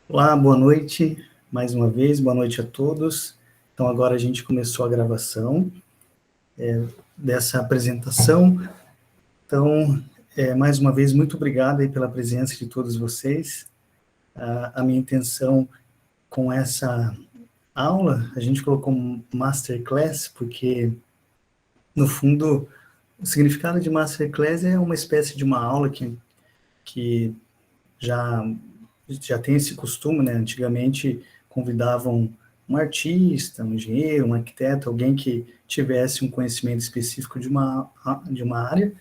Olá, boa noite, mais uma vez, boa noite a todos. Então, agora a gente começou a gravação dessa apresentação. Então, mais uma vez, muito obrigado aí pela presença de todos vocês. A minha intenção com essa aula, a gente colocou um Masterclass, porque, no fundo, o significado de Masterclass é uma espécie de uma aula que já tem esse costume, né? Antigamente convidavam um artista, um engenheiro, um arquiteto, alguém que tivesse um conhecimento específico de uma área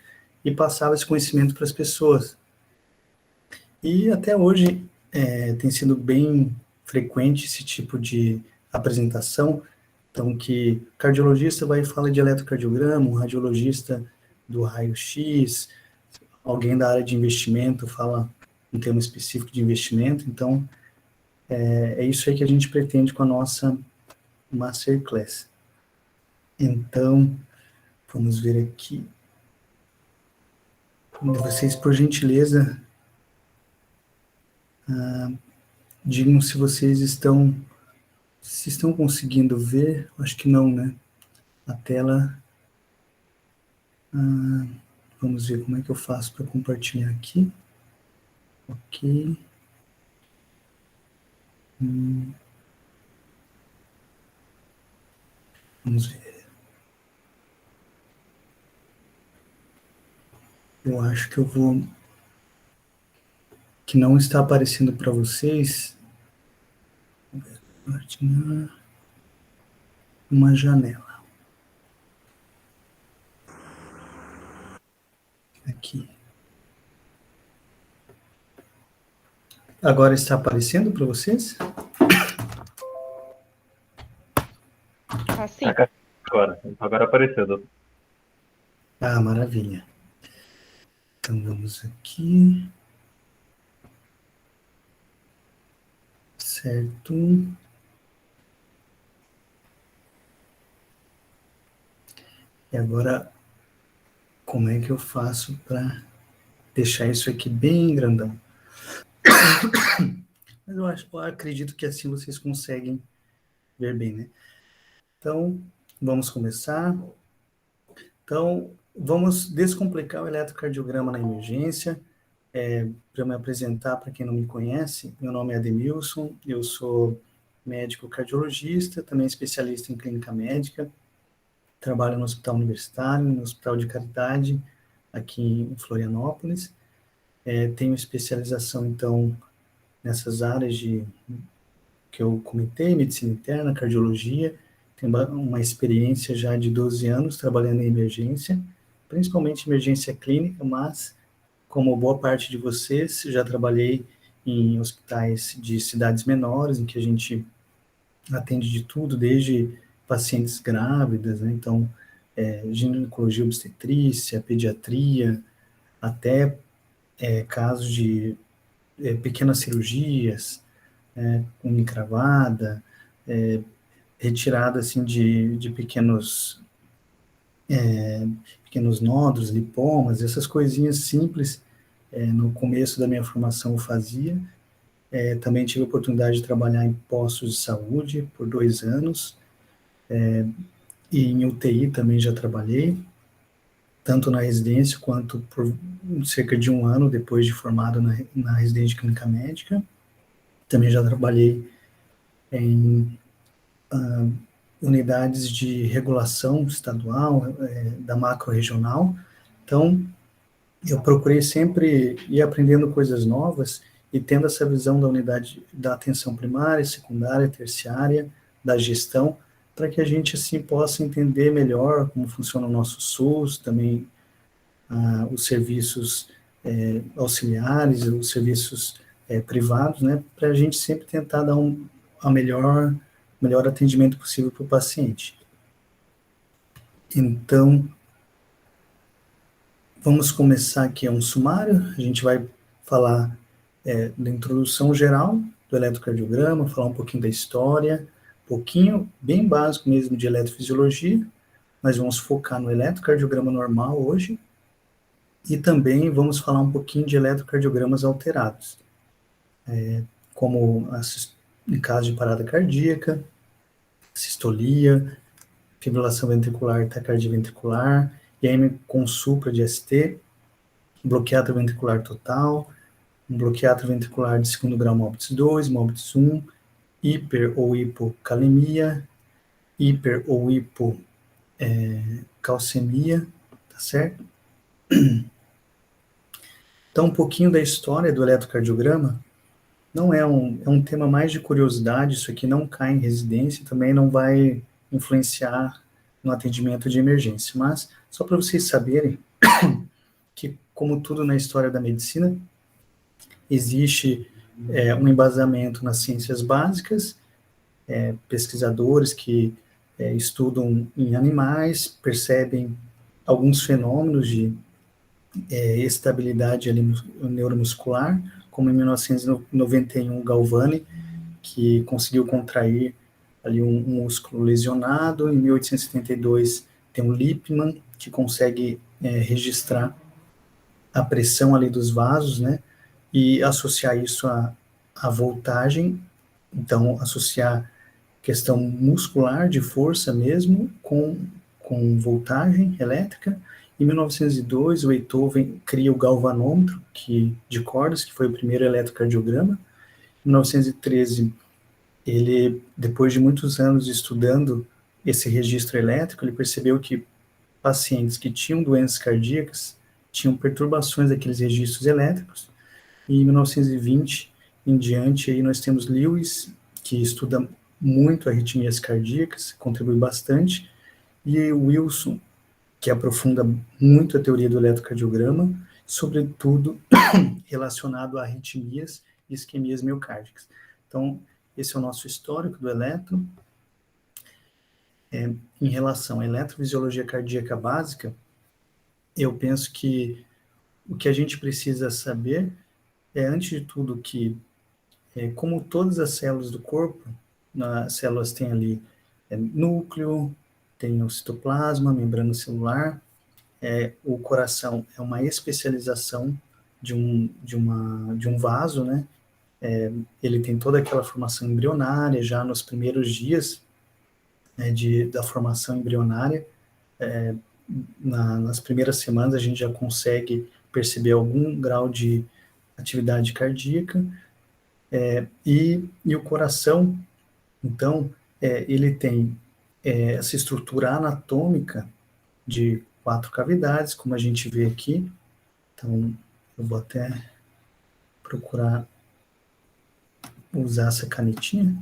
e passava esse conhecimento para as pessoas. E até hoje tem sido bem frequente esse tipo de apresentação, então que o cardiologista vai falar de eletrocardiograma, um radiologista do raio-x, alguém da área de investimento fala um tema específico de investimento, então é isso aí que a gente pretende com a nossa Masterclass. Então, vamos ver aqui. Vocês, por gentileza, digam se estão conseguindo ver. Acho que não, né? A tela. Vamos ver como é que eu faço para compartilhar aqui. Ok. Vamos ver. Eu acho que eu vou. Que não está aparecendo para vocês. Compartilhar uma janela. Aqui. Agora está aparecendo para vocês? Assim. Agora apareceu, doutor. Ah, maravilha. Então vamos aqui. Certo. E agora, como é que eu faço para deixar isso aqui bem grandão? Mas eu acredito que assim vocês conseguem ver bem, né? Então, vamos começar. Então, vamos descomplicar o eletrocardiograma na emergência. Para me apresentar, para quem não me conhece, meu nome é Ademilson, eu sou médico cardiologista, também especialista em clínica médica, trabalho no Hospital Universitário, no Hospital de Caridade, aqui em Florianópolis. Tenho especialização, então, nessas áreas que eu comentei, medicina interna, cardiologia, tenho uma experiência já de 12 anos trabalhando em emergência, principalmente emergência clínica, mas, como boa parte de vocês, já trabalhei em hospitais de cidades menores, em que a gente atende de tudo, desde pacientes grávidas, né? Então, ginecologia, obstetrícia, pediatria, até casos de pequenas cirurgias, com encravada, retirada assim de pequenos nódulos, lipomas, essas coisinhas simples. No começo da minha formação eu fazia. Também tive a oportunidade de trabalhar em postos de saúde por 2 anos, e em UTI também já trabalhei, tanto na residência quanto por cerca de 1 ano depois de formado na residência de clínica médica. Também já trabalhei em unidades de regulação estadual, da macro-regional. Então, eu procurei sempre ir aprendendo coisas novas e tendo essa visão da unidade da atenção primária, secundária, terciária, da gestão, para que a gente, assim, possa entender melhor como funciona o nosso SUS, também os serviços auxiliares, os serviços privados, né, para a gente sempre tentar dar a melhor atendimento possível para o paciente. Então, vamos começar aqui um sumário. A gente vai falar da introdução geral do eletrocardiograma, falar um pouquinho da história, um pouquinho, bem básico mesmo, de eletrofisiologia. Nós vamos focar no eletrocardiograma normal hoje e também vamos falar um pouquinho de eletrocardiogramas alterados. como em caso de parada cardíaca, sistolia, fibrilação ventricular e taquicardia ventricular, IEM com supra de ST, bloqueio ventricular total, um bloqueio ventricular de segundo grau MOBITS 2, MOBITS 1, hiper ou hipocalemia, hiper ou hipocalcemia, tá certo? Então, um pouquinho da história do eletrocardiograma. Não é um tema mais de curiosidade, isso aqui não cai em residência, também não vai influenciar no atendimento de emergência, mas só para vocês saberem que, como tudo na história da medicina, existe um embasamento nas ciências básicas, pesquisadores que estudam em animais, percebem alguns fenômenos de estabilidade ali neuromuscular, como em 1991 Galvani, que conseguiu contrair ali um músculo lesionado. Em 1872 tem o Lippmann, que consegue registrar a pressão ali dos vasos, né, e associar isso à voltagem, então associar questão muscular de força mesmo com voltagem elétrica. Em 1902, o Einthoven cria o galvanômetro de cordas, que foi o primeiro eletrocardiograma. Em 1913, ele, depois de muitos anos estudando esse registro elétrico, ele percebeu que pacientes que tinham doenças cardíacas tinham perturbações daqueles registros elétricos. E em 1920 em diante, aí nós temos Lewis, que estuda muito arritmias cardíacas, contribui bastante, e Wilson, que aprofunda muito a teoria do eletrocardiograma, sobretudo relacionado a arritmias e isquemias miocárdicas. Então, esse é o nosso histórico do eletro. Em relação à eletrofisiologia cardíaca básica, eu penso que o que a gente precisa saber antes de tudo, que como todas as células do corpo, as células têm ali núcleo, tem o citoplasma, membrana celular. O coração é uma especialização de um vaso, né? Ele tem toda aquela formação embrionária, já nos primeiros dias da formação embrionária, nas primeiras semanas a gente já consegue perceber algum grau de atividade cardíaca, e o coração, então, ele tem essa estrutura anatômica de 4 cavidades, como a gente vê aqui. Então, eu vou até procurar usar essa canetinha,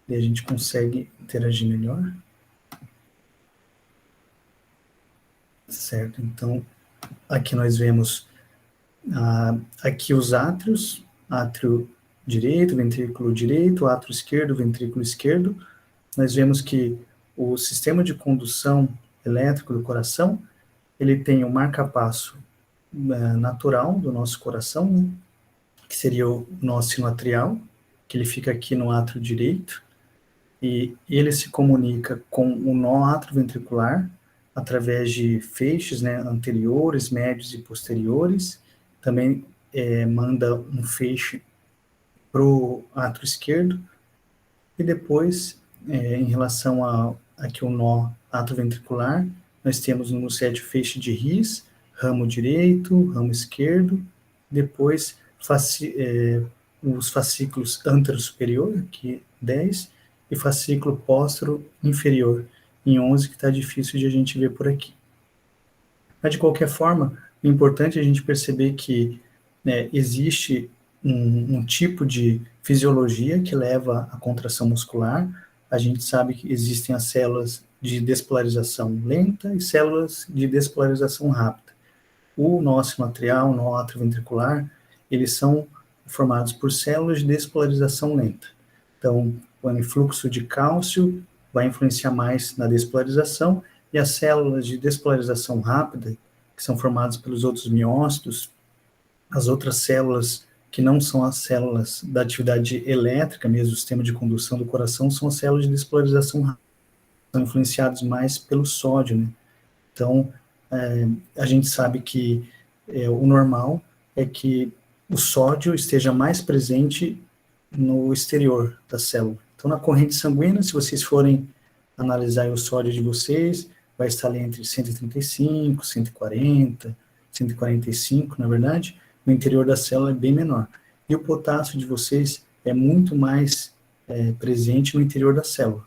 e a gente consegue interagir melhor. Certo, então, aqui nós vemos aqui os átrios, átrio direito, átrio esquerdo, ventrículo esquerdo. Nós vemos que o sistema de condução elétrico do coração, ele tem o marca-passo natural do nosso coração, né, que seria o nó sinoatrial, que ele fica aqui no átrio direito, e ele se comunica com o nó atrioventricular através de feixes, né, anteriores, médios e posteriores. Também manda um feixe para o átrio esquerdo, e depois, em relação aqui o nó atrioventricular, nós temos no sete feixe de His, ramo direito, ramo esquerdo, depois os fascículos antero-superior, aqui 10, e fascículo póstero inferior, em 11, que está difícil de a gente ver por aqui. Mas, de qualquer forma, é importante a gente perceber que existe um tipo de fisiologia que leva à contração muscular. A gente sabe que existem as células de despolarização lenta e células de despolarização rápida. O nó sinoatrial, o nó atrioventricular, eles são formados por células de despolarização lenta. Então, o influxo de cálcio vai influenciar mais na despolarização, e as células de despolarização rápida, que são formadas pelos outros miócitos, as outras células que não são as células da atividade elétrica, mesmo o sistema de condução do coração, são as células de despolarização rápida, são influenciadas mais pelo sódio, né? Então, a gente sabe que o normal é que o sódio esteja mais presente no exterior da célula. Então, na corrente sanguínea, se vocês forem analisar o sódio de vocês, vai estar ali entre 135, 140, 145, na verdade. No interior da célula é bem menor. E o potássio de vocês é muito mais presente no interior da célula.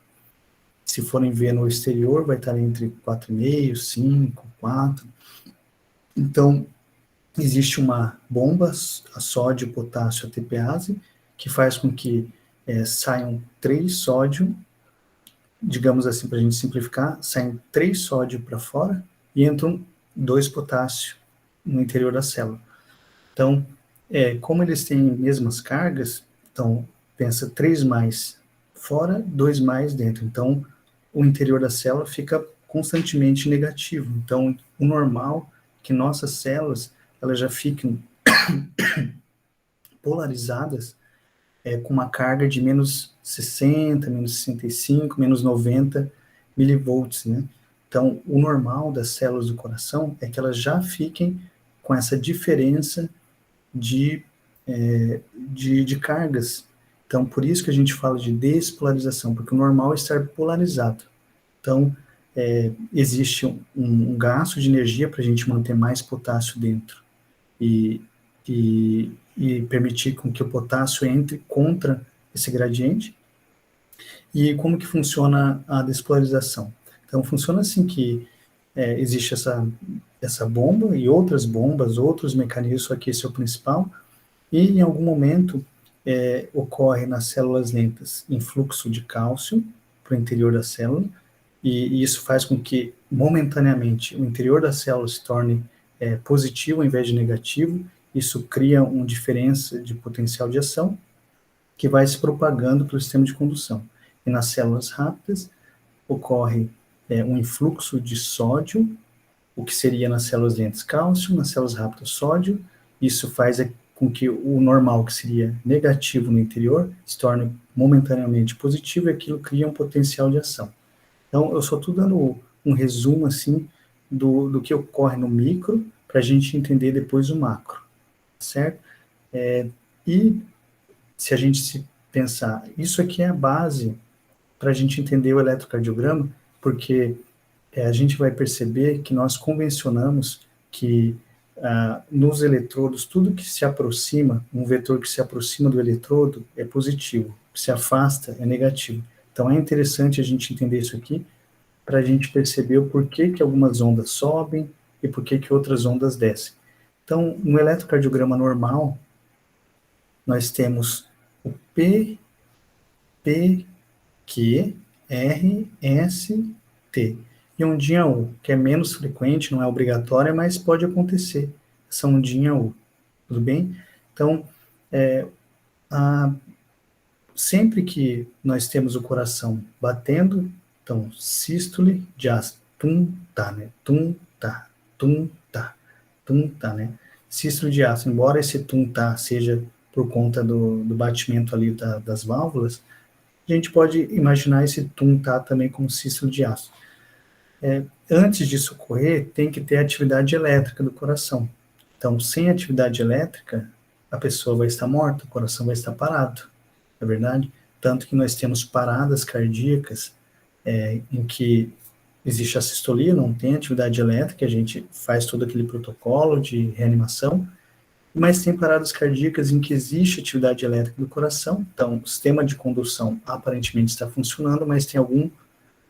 Se forem ver no exterior, vai estar entre 4,5, 5, 4. Então, existe uma bomba, a sódio, potássio, ATPase, que faz com que saiam 3 sódio, digamos assim, para a gente simplificar, saem 3 sódio para fora e entram 2 potássio no interior da célula. Então, como eles têm mesmas cargas, então, pensa 3 mais fora, 2 mais dentro. Então, o interior da célula fica constantemente negativo. Então, o normal é que nossas células elas já fiquem polarizadas com uma carga de menos 60, menos 65, menos 90 milivolts, né? Então, o normal das células do coração é que elas já fiquem com essa diferença de cargas. Então, por isso que a gente fala de despolarização, porque o normal é estar polarizado. Então, existe um gasto de energia para a gente manter mais potássio dentro e permitir com que o potássio entre contra esse gradiente. E como que funciona a despolarização? Então, funciona assim que existe essa bomba e outras bombas, outros mecanismos, só que esse é o principal, e em algum momento ocorre nas células lentas influxo de cálcio para o interior da célula, e isso faz com que, momentaneamente, o interior da célula se torne positivo ao invés de negativo. Isso cria uma diferença de potencial de ação que vai se propagando pelo sistema de condução. E nas células rápidas ocorre um influxo de sódio, o que seria nas células lentas cálcio, nas células rápidas sódio. Isso faz com que o normal, que seria negativo no interior, se torne momentaneamente positivo, e aquilo cria um potencial de ação. Então, eu só estou dando um resumo, assim, do que ocorre no micro, para a gente entender depois o macro, certo? E se a gente se pensar, isso aqui é a base para a gente entender o eletrocardiograma, porque a gente vai perceber que nós convencionamos que nos eletrodos, tudo que se aproxima, um vetor que se aproxima do eletrodo é positivo, que se afasta é negativo. Então, é interessante a gente entender isso aqui, para a gente perceber o porquê que algumas ondas sobem e porquê que outras ondas descem. Então, no eletrocardiograma normal, nós temos o P, Q, R, S, T. E ondinha U, que é menos frequente, não é obrigatória, mas pode acontecer, essa ondinha U. Tudo bem? Então, sempre que nós temos o coração batendo, então, sístole, diástole, tum, tá, né? Tum, tá, tum, tá, tum, tá, né? Sístole, diástole, embora esse tum, tá seja por conta do batimento ali das válvulas, a gente pode imaginar esse tum, tá também como sístole, diástole. Antes disso ocorrer, tem que ter atividade elétrica do coração. Então, sem atividade elétrica, a pessoa vai estar morta, o coração vai estar parado, é verdade? Tanto que nós temos paradas cardíacas em que existe a sistolia, não tem atividade elétrica, a gente faz todo aquele protocolo de reanimação, mas tem paradas cardíacas em que existe atividade elétrica do coração, então o sistema de condução aparentemente está funcionando, mas tem algum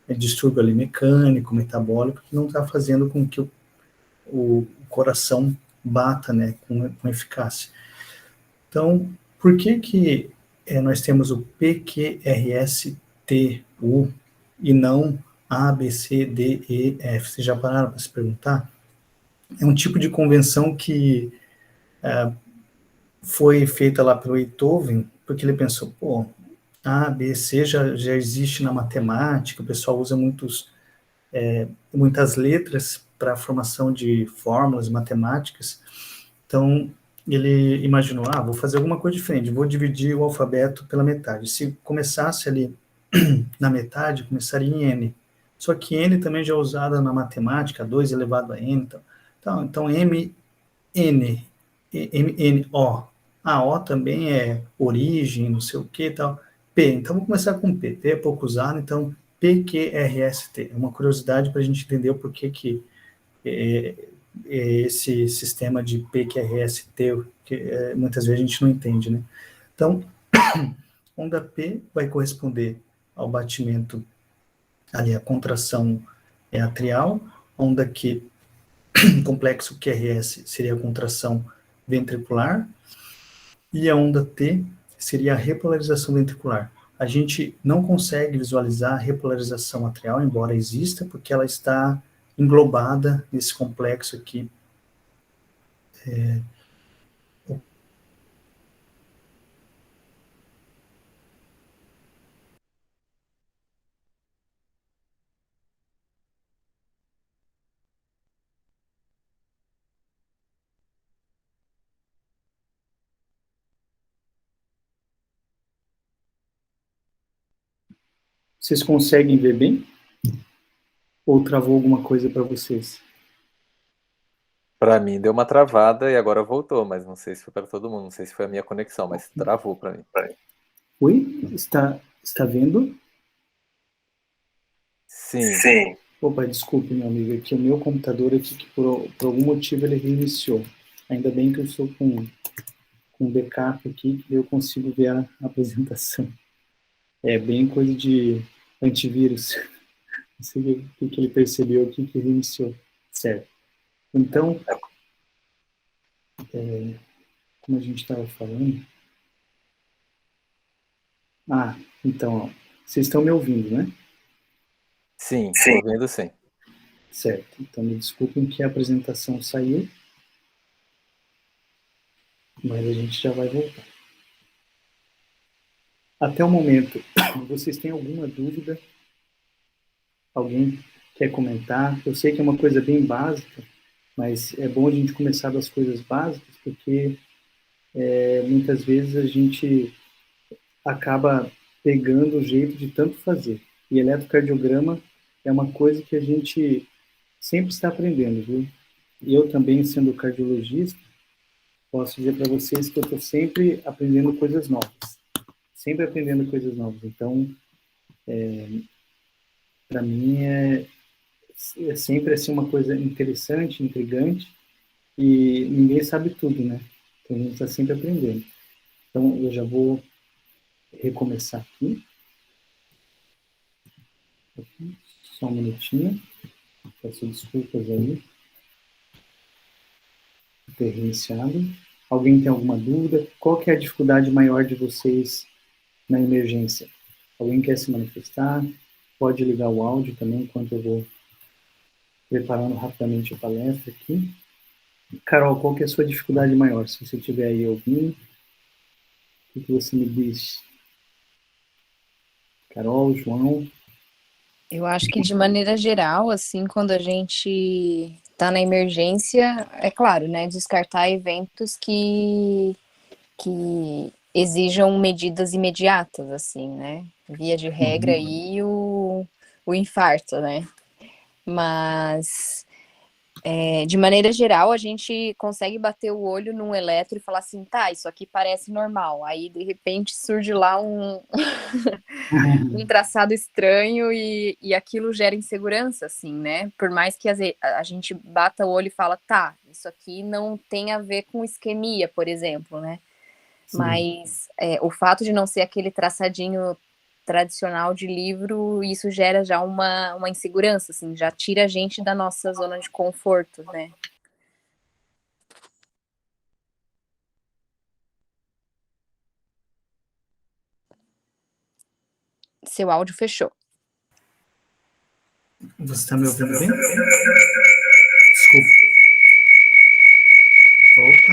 distúrbio ali mecânico, metabólico, que não está fazendo com que o coração bata, né, com eficácia. Então, por que nós temos o PQRSTU e não A, B, C, D, E, F? Vocês já pararam para se perguntar? É um tipo de convenção que foi feita lá pelo Beethoven, porque ele pensou, pô, A, B, C já existe na matemática, o pessoal usa muitas letras para a formação de fórmulas matemáticas, então ele imaginou, vou fazer alguma coisa diferente, vou dividir o alfabeto pela metade. Se começasse ali na metade, começaria em N. Só que N também já é usada na matemática, 2 elevado a N. Então M, N, O. A O também é origem, não sei o que e tal. P, então vamos começar com P. P é pouco usado, então PQRST. É uma curiosidade para a gente entender o porquê que é, esse sistema de PQRST, que muitas vezes a gente não entende, né? Então, onda P vai corresponder ao batimento, ali a contração atrial, onda Q, complexo QRS, seria a contração ventricular, e a onda T seria a repolarização ventricular. A gente não consegue visualizar a repolarização atrial, embora exista, porque ela está englobada nesse complexo aqui. Vocês conseguem ver bem? Ou travou alguma coisa para vocês? Para mim deu uma travada e agora voltou, mas não sei se foi para todo mundo, não sei se foi a minha conexão, mas travou para mim. Oi? Está vendo? Sim. Sim. Opa, desculpe, meu amigo, é que o meu computador aqui, que por algum motivo ele reiniciou. Ainda bem que eu estou com backup aqui, que eu consigo ver a apresentação. É bem coisa de antivírus. Não sei o que ele percebeu aqui que reiniciou. Certo. Então, como a gente estava falando... Ah, então, ó, vocês estão me ouvindo, né? Sim, estou ouvindo sim. Certo. Então, me desculpem que a apresentação saiu, mas a gente já vai voltar. Até o momento, vocês têm alguma dúvida? Alguém quer comentar? Eu sei que é uma coisa bem básica, mas é bom a gente começar das coisas básicas, porque muitas vezes a gente acaba pegando o jeito de tanto fazer. E eletrocardiograma é uma coisa que a gente sempre está aprendendo, viu? E eu também, sendo cardiologista, posso dizer para vocês que eu estou sempre aprendendo coisas novas. Sempre aprendendo coisas novas. Então, para mim, é sempre assim uma coisa interessante, intrigante, e ninguém sabe tudo, né? Então, a gente está sempre aprendendo. Então, eu já vou recomeçar aqui. Só um minutinho. Peço desculpas aí por ter reiniciado. Alguém tem alguma dúvida? Qual que é a dificuldade maior de vocês na emergência? Alguém quer se manifestar? Pode ligar o áudio também, enquanto eu vou preparando rapidamente a palestra aqui. Carol, qual que é a sua dificuldade maior? Se você estiver aí ouvindo, o que você me diz? Carol, João? Eu acho que de maneira geral, assim, quando a gente tá na emergência, é claro, né, descartar eventos que exijam medidas imediatas, assim, né? Via de regra aí o infarto, né? Mas de maneira geral, a gente consegue bater o olho num eletro e falar assim, tá, isso aqui parece normal. Aí, de repente, surge lá um traçado estranho e aquilo gera insegurança, assim, né? Por mais que a gente bata o olho e fala, tá, isso aqui não tem a ver com isquemia, por exemplo, né? Sim. Mas o fato de não ser aquele traçadinho tradicional de livro, isso gera já uma insegurança, assim, já tira a gente da nossa zona de conforto, né? Seu áudio fechou. Você está me ouvindo bem? Desculpa. Opa.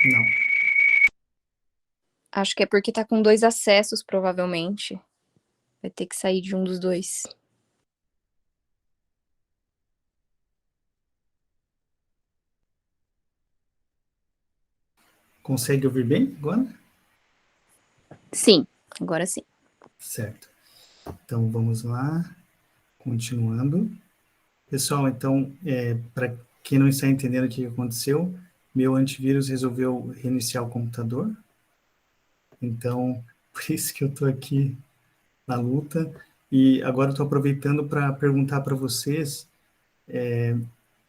Não. Acho que é porque tá com 2 acessos, provavelmente. Vai ter que sair de um dos dois. Consegue ouvir bem agora? Sim, agora sim. Certo. Então, vamos lá. Continuando. Pessoal, então, para quem não está entendendo o que aconteceu, meu antivírus resolveu reiniciar o computador. Então, por isso que eu estou aqui na luta. E agora estou aproveitando para perguntar para vocês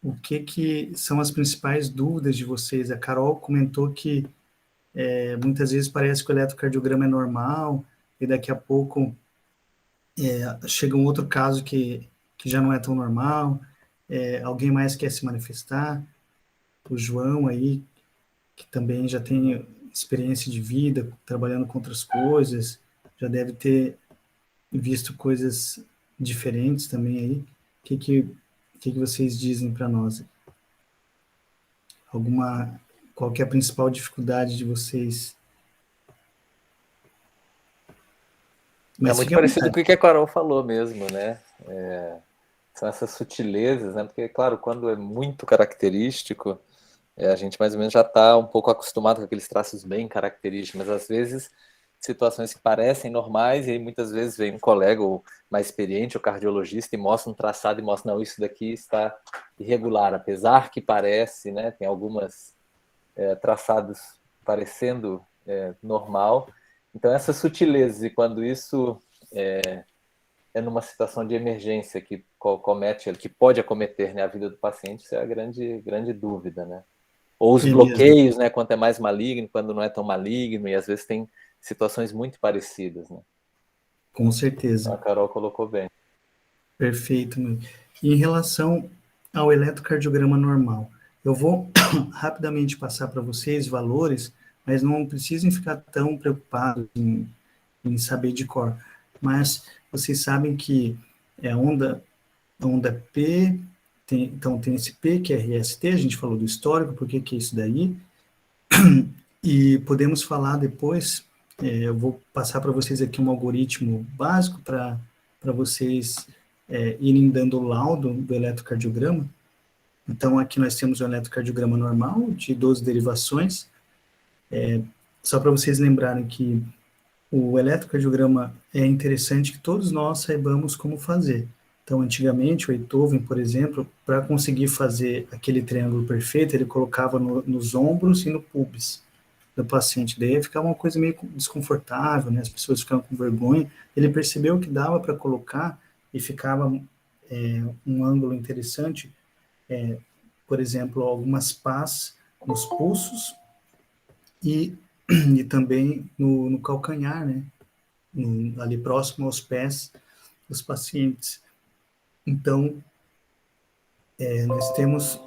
o que são as principais dúvidas de vocês. A Carol comentou que muitas vezes parece que o eletrocardiograma é normal e daqui a pouco chega um outro caso que já não é tão normal. Alguém mais quer se manifestar? O João aí, que também já tem experiência de vida, trabalhando com outras coisas, já deve ter visto coisas diferentes também aí. O que vocês dizem para nós? Qual que é a principal dificuldade de vocês? É Mas muito fiquem à parecido vontade. com o que a Carol falou mesmo, né? São essas sutilezas, né? Porque, claro, quando é muito característico, a gente mais ou menos já está um pouco acostumado com aqueles traços bem característicos, mas às vezes situações que parecem normais, e aí muitas vezes vem um colega ou mais experiente, o cardiologista, e mostra um traçado e mostra, não, isso daqui está irregular, apesar que parece, né? Tem algumas traçados parecendo normal. Então essas sutilezas, e quando isso é numa situação de emergência que que pode acometer, né, a vida do paciente, isso é a grande dúvida, né? Ou os É mesmo, bloqueios, né, quando é mais maligno, quando não é tão maligno, e às vezes tem situações muito parecidas, né? com Então certeza. a Carol colocou bem. Perfeito. E em relação ao eletrocardiograma normal, eu vou rapidamente passar para vocês valores, mas não precisem ficar tão preocupados em saber de cor. Mas vocês sabem que a onda P, então tem esse P, que é RST, a gente falou do histórico, por que é isso daí? E podemos falar depois, eu vou passar para vocês aqui um algoritmo básico para vocês irem dando o laudo do eletrocardiograma. Então, aqui nós temos o eletrocardiograma normal, de 12 derivações. Só para vocês lembrarem que o eletrocardiograma é interessante que todos nós saibamos como fazer. Então, antigamente, o Einthoven, por exemplo, para conseguir fazer aquele triângulo perfeito, ele colocava nos ombros e no pubis do paciente. Daí ficava uma coisa meio desconfortável, né? As pessoas ficavam com vergonha. Ele percebeu que dava para colocar e ficava um ângulo interessante, por exemplo, algumas pás nos pulsos e, e também no calcanhar, né? Ali próximo aos pés dos pacientes. Então, nós temos,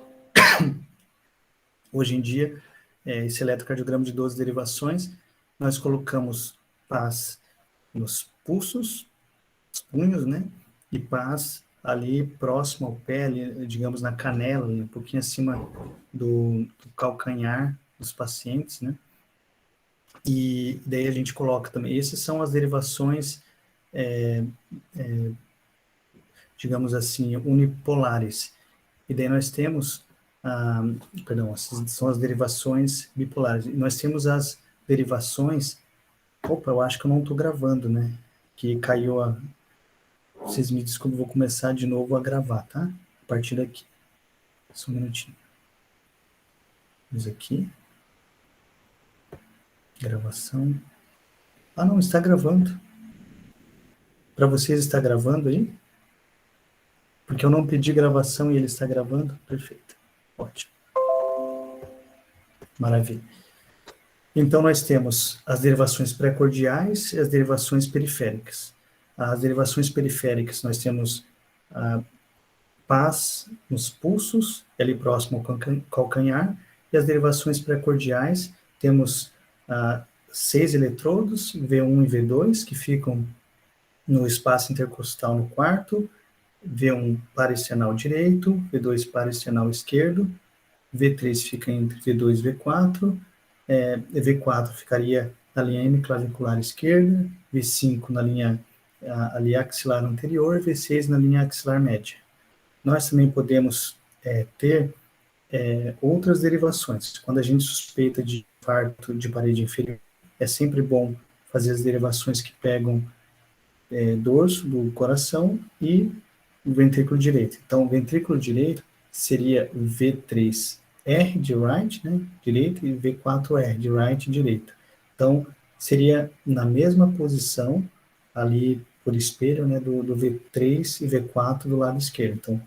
hoje em dia, esse eletrocardiograma de 12 derivações, nós colocamos pás nos pulsos, punhos, né? E pás ali próximo ao pé, ali, digamos na canela, um pouquinho acima do calcanhar dos pacientes, né? E daí a gente coloca também. Essas são as derivações, digamos assim, unipolares. E daí nós temos, perdão, essas são as derivações bipolares. E nós temos as derivações. Opa, eu acho que eu não estou gravando, né? Que caiu a. Vocês me desculpem, vou começar de novo a gravar, tá? A partir daqui. Só um minutinho. Vamos aqui. Gravação. Ah, não, está gravando. Para vocês está gravando aí? Porque eu não pedi gravação e ele está gravando? Perfeito. Ótimo. Maravilha. Então, nós temos as derivações pré-cordiais e as derivações periféricas. As derivações periféricas, nós temos pás nos pulsos, ali próximo ao calcanhar, e as derivações pré-cordiais, temos 6 eletrodos, V1 e V2, que ficam no espaço intercostal no quarto, V1 parasternal direito, V2 parasternal esquerdo, V3 fica entre V2 e V4, V4 ficaria na linha hemiclavicular esquerda, V5 na linha ali axilar anterior, V6 na linha axilar média. Nós também podemos ter outras derivações. Quando a gente suspeita de infarto de parede inferior, é sempre bom fazer as derivações que pegam dorso do coração e o ventrículo direito. Então, o ventrículo direito seria V3R de right, né, direito, e V4R de right, direito. Então, seria na mesma posição, ali por espelho, né, do V3 e V4 do lado esquerdo. Então,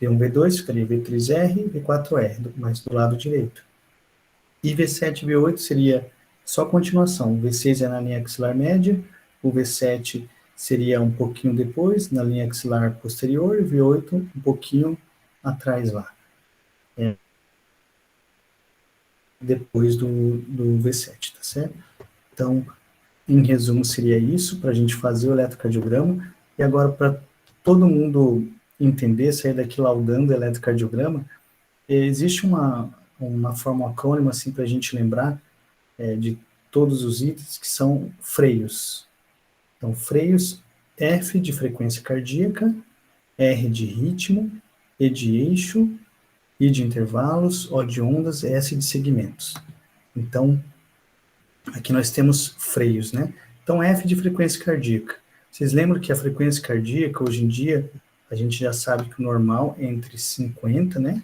V1, V2 ficaria V3R e V4R, mas do lado direito. E V7 e V8 seria só continuação. O V6 é na linha axilar média, o V7 seria um pouquinho depois, na linha axilar posterior, e o V8 um pouquinho atrás lá. Depois do V7, tá certo? Então, em resumo, seria isso, para a gente fazer o eletrocardiograma. E agora, para todo mundo entender, sair daqui laudando o eletrocardiograma, existe uma forma acrônima, assim, para a gente lembrar de todos os itens, que são freios. Então, freios, F de frequência cardíaca, R de ritmo, E de eixo, I de intervalos, O de ondas, S de segmentos. Então, aqui nós temos freios, né? Então, F de frequência cardíaca. Vocês lembram que a frequência cardíaca, hoje em dia, a gente já sabe que o normal é entre 50, né?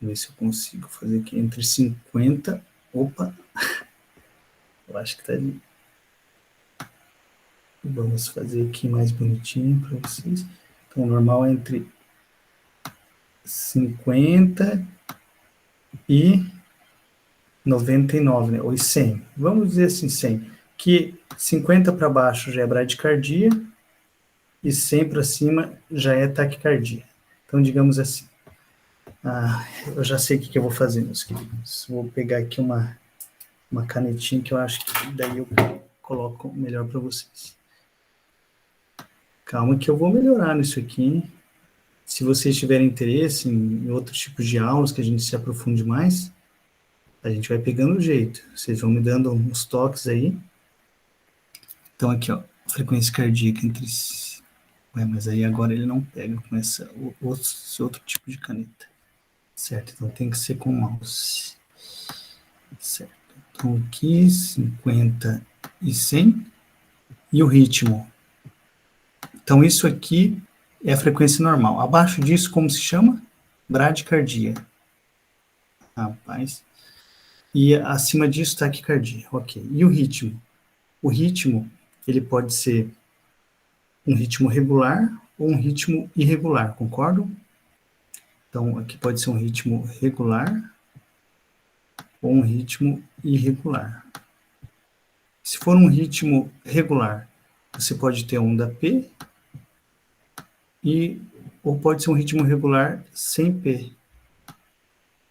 Vou ver se eu consigo fazer aqui, entre 50, opa, eu acho que tá ali. Vamos fazer aqui mais bonitinho para vocês. Então, o normal é entre 50 e 99, né? Ou 100. Vamos dizer assim, 100. Que 50 para baixo já é bradicardia e 100 para cima já é taquicardia. Então, digamos assim. Eu já sei o que eu vou fazer, meus queridos. Vou pegar aqui uma canetinha que eu acho que daí eu coloco melhor para vocês. Calma que eu vou melhorar nisso aqui, hein? Se vocês tiverem interesse em outros tipos de aulas que a gente se aprofunde mais, a gente vai pegando o jeito. Vocês vão me dando uns toques aí. Então aqui, ó, frequência cardíaca entre... Ué, mas aí agora ele não pega com esse outro tipo de caneta. Certo, então tem que ser com mouse. Certo, então aqui 50 e 100. E o ritmo. Então, isso aqui é a frequência normal. Abaixo disso, como se chama? Bradicardia. Rapaz. E acima disso, taquicardia. Ok. E o ritmo? O ritmo, ele pode ser um ritmo regular ou um ritmo irregular, concordam? Então, aqui pode ser um ritmo regular ou um ritmo irregular. Se for um ritmo regular, você pode ter onda P, ou pode ser um ritmo regular sem P.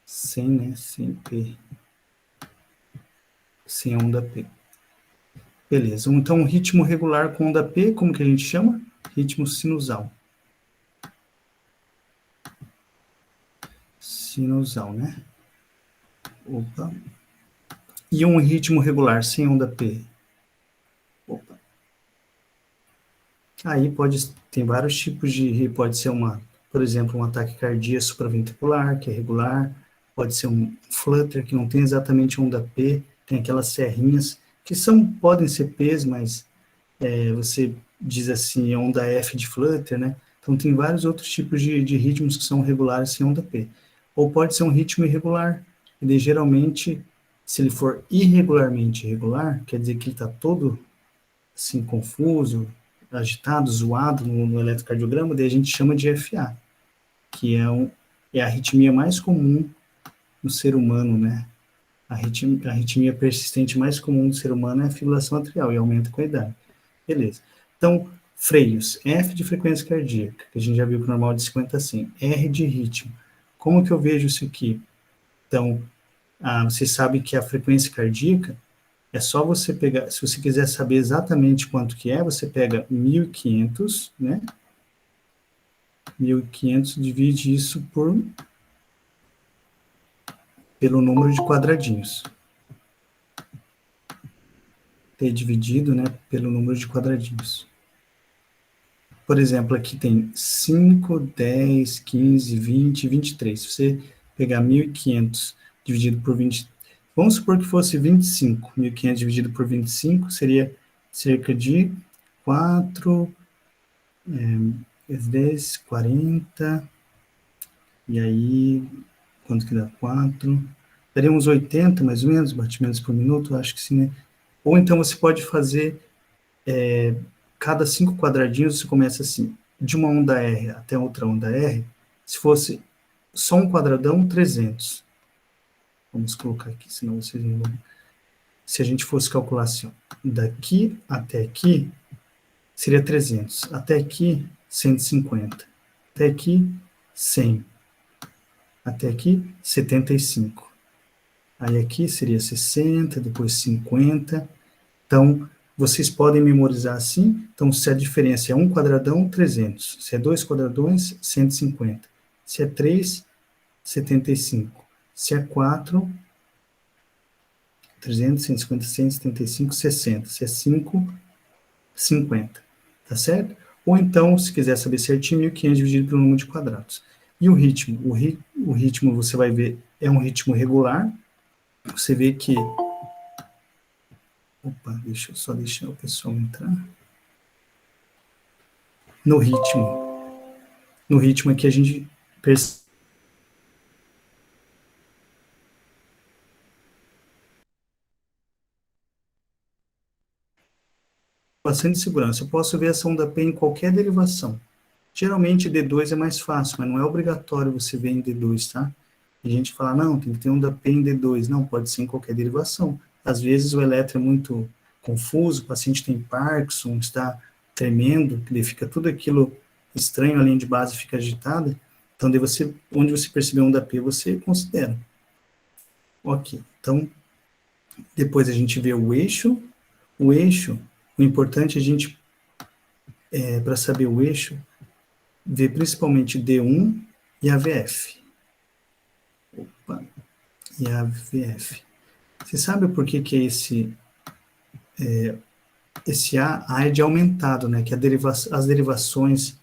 Sem P. Sem onda P. Beleza. Então, um ritmo regular com onda P, como que a gente chama? Ritmo sinusal. Sinusal, né? Opa. E um ritmo regular sem onda P? Opa. Aí tem vários tipos pode ser por exemplo, um ataque cardíaco supraventricular, que é regular, pode ser um flutter, que não tem exatamente onda P, tem aquelas serrinhas, que podem ser P's, mas você diz assim, onda F de flutter, né? Então tem vários outros tipos de ritmos que são regulares sem onda P. Ou pode ser um ritmo irregular, e geralmente, se ele for irregularmente irregular, quer dizer que ele está todo assim, confuso, agitado, zoado no eletrocardiograma, daí a gente chama de FA, que é a arritmia mais comum no ser humano, né? A arritmia persistente mais comum do ser humano é a fibrilação atrial, e aumenta com a idade. Beleza. Então, freios, F de frequência cardíaca, que a gente já viu que o normal é de 50 a 100, R de ritmo. Como que eu vejo isso aqui? Então, você sabe que a frequência cardíaca é só você pegar, se você quiser saber exatamente quanto que é, você pega 1.500, né? 1.500, divide isso pelo número de quadradinhos. Ter dividido, né, pelo número de quadradinhos. Por exemplo, aqui tem 5, 10, 15, 20, 23. Se você pegar 1.500 dividido por 20, Vamos supor que fosse 25. 1.500 dividido por 25 seria cerca de 4, 10, 40, e aí, quanto que dá? 4. Daria uns 80, mais ou menos, batimentos por minuto, acho que sim, né? Ou então você pode fazer, cada 5 quadradinhos, você começa assim, de uma onda R até outra onda R, se fosse só um quadradão, 300. Vamos colocar aqui, senão vocês não vão... Se a gente fosse calcular assim, ó, daqui até aqui, seria 300. Até aqui, 150. Até aqui, 100. Até aqui, 75. Aí aqui seria 60, depois 50. Então, vocês podem memorizar assim. Então, se a diferença é um quadradão, 300. Se é 2 quadradões, 150. Se é 3, 75. Se é 4, 300, 150, 175, 60. Se é 5, 50. Tá certo? Ou então, se quiser saber certinho, 1.500 dividido pelo número de quadrados. E o ritmo? O ritmo, você vai ver, é um ritmo regular. Você vê que... Opa, deixa eu só deixar o pessoal entrar. No ritmo aqui a gente percebe bastante segurança. Eu posso ver essa onda P em qualquer derivação. Geralmente D2 é mais fácil, mas não é obrigatório você ver em D2, tá? E a gente fala, não, tem que ter onda P em D2. Não, pode ser em qualquer derivação. Às vezes o eletro é muito confuso, o paciente tem Parkinson, está tremendo, que fica tudo aquilo estranho, a linha de base fica agitada. Então, daí você, onde você perceber onda P, você considera. Ok, então, depois a gente vê o eixo. O eixo, o importante é a gente, para saber o eixo, ver principalmente D1 e AVF. Opa, e AVF. Você sabe por que é esse A é de aumentado, né? Que as derivações,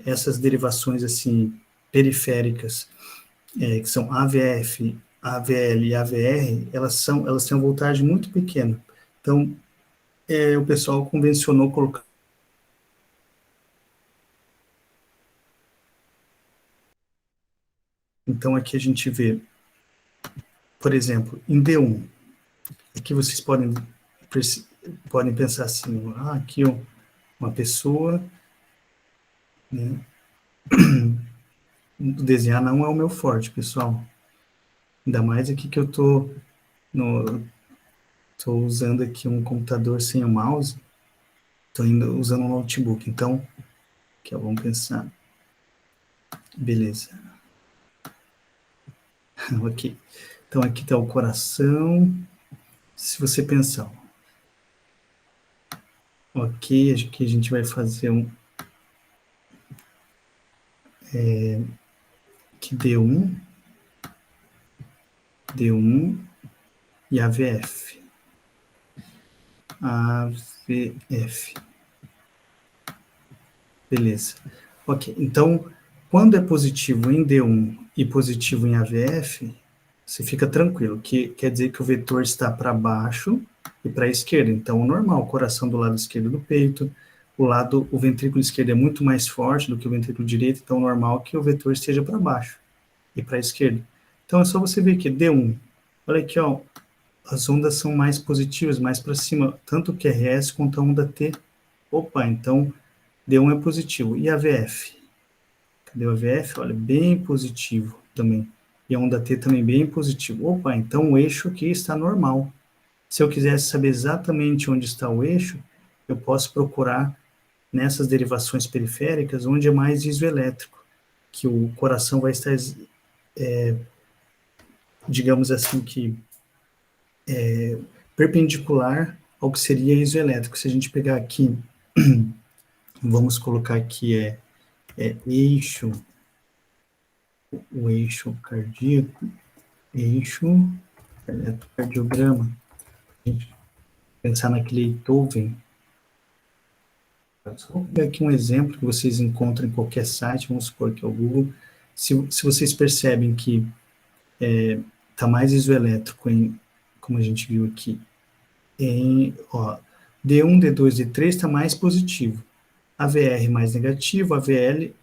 essas derivações assim, periféricas, que são AVF, AVL e AVR, elas têm uma voltagem muito pequena. Então, o pessoal convencionou colocar. Então, aqui a gente vê, por exemplo, em D1, aqui vocês podem pensar assim, aqui uma pessoa, né? Desenhar não é o meu forte, pessoal. Ainda mais aqui que eu estou usando aqui um computador sem o mouse, estou usando um notebook. Então, aqui, ó, vamos pensar. Beleza. Ok. Então, aqui está o coração. Se você pensar, ok, aqui a gente vai fazer que D1 e AVF. AVF. Beleza. Ok, então, quando é positivo em D1 e positivo em AVF, você fica tranquilo, que quer dizer que o vetor está para baixo e para a esquerda. Então, o normal, o coração do lado esquerdo do peito, o ventrículo esquerdo é muito mais forte do que o ventrículo direito, então, normal que o vetor esteja para baixo e para a esquerda. Então, é só você ver aqui, D1. Olha aqui, ó, as ondas são mais positivas, mais para cima, tanto o QRS quanto a onda T. Opa, então, D1 é positivo. E a VF? Cadê o AVF? Olha, bem positivo também. E a onda T também bem positivo. Opa, então o eixo aqui está normal. Se eu quisesse saber exatamente onde está o eixo, eu posso procurar nessas derivações periféricas onde é mais isoelétrico, que o coração vai estar, digamos assim, que perpendicular ao que seria isoelétrico. Se a gente pegar aqui, vamos colocar aqui eixo, o eixo cardíaco, eixo eletrocardiograma. A gente pensar naquele Einthoven. Vou pegar aqui um exemplo que vocês encontram em qualquer site, vamos supor que é o Google. Se vocês percebem que está mais isoelétrico como a gente viu aqui, D1, D2, D3 está mais positivo. AVR mais negativo, AVL,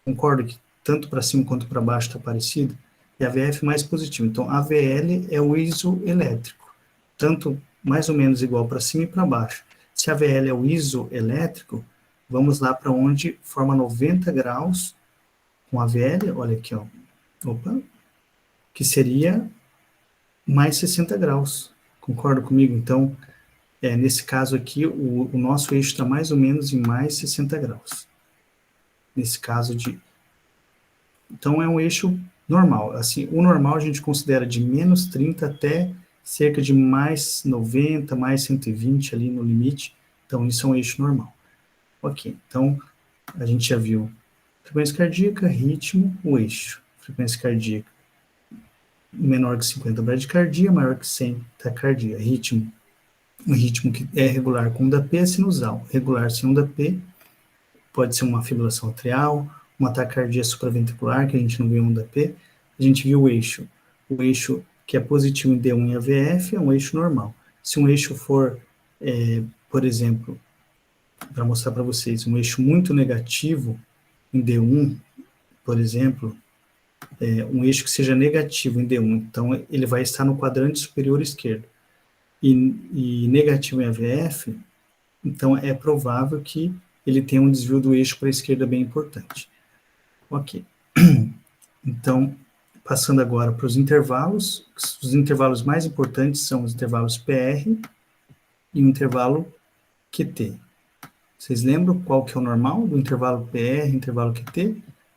concordo que tanto para cima quanto para baixo está parecido, e AVF mais positivo. Então, AVL é o isoelétrico, tanto mais ou menos igual para cima e para baixo. Se AVL é o isoelétrico, vamos lá para onde forma 90 graus com AVL, olha aqui, ó, que seria mais 60 graus. Concorda comigo? Então, nesse caso aqui, o nosso eixo está mais ou menos em mais 60 graus. Nesse caso Então, é um eixo normal. Assim, o normal a gente considera de menos 30 até cerca de mais 90, mais 120 ali no limite. Então, isso é um eixo normal. Ok, então, a gente já viu frequência cardíaca, ritmo, o eixo. Frequência cardíaca menor que 50 bradicardia, maior que 100 taquicardia. Ritmo. Um ritmo que é regular com onda P é sinusal. Regular sem onda P pode ser uma fibrilação atrial, uma taquicardia supraventricular, que a gente não viu onda P. A gente viu o eixo. O eixo que é positivo em D1 e AVF é um eixo normal. Se um eixo for, por exemplo, para mostrar para vocês, um eixo muito negativo em D1, por exemplo, um eixo que seja negativo em D1, então ele vai estar no quadrante superior esquerdo. E negativo em AVF, então é provável que ele tenha um desvio do eixo para a esquerda bem importante. Ok. Então, passando agora para os intervalos mais importantes são os intervalos PR e o intervalo QT. Vocês lembram qual que é o normal do intervalo PR e intervalo QT?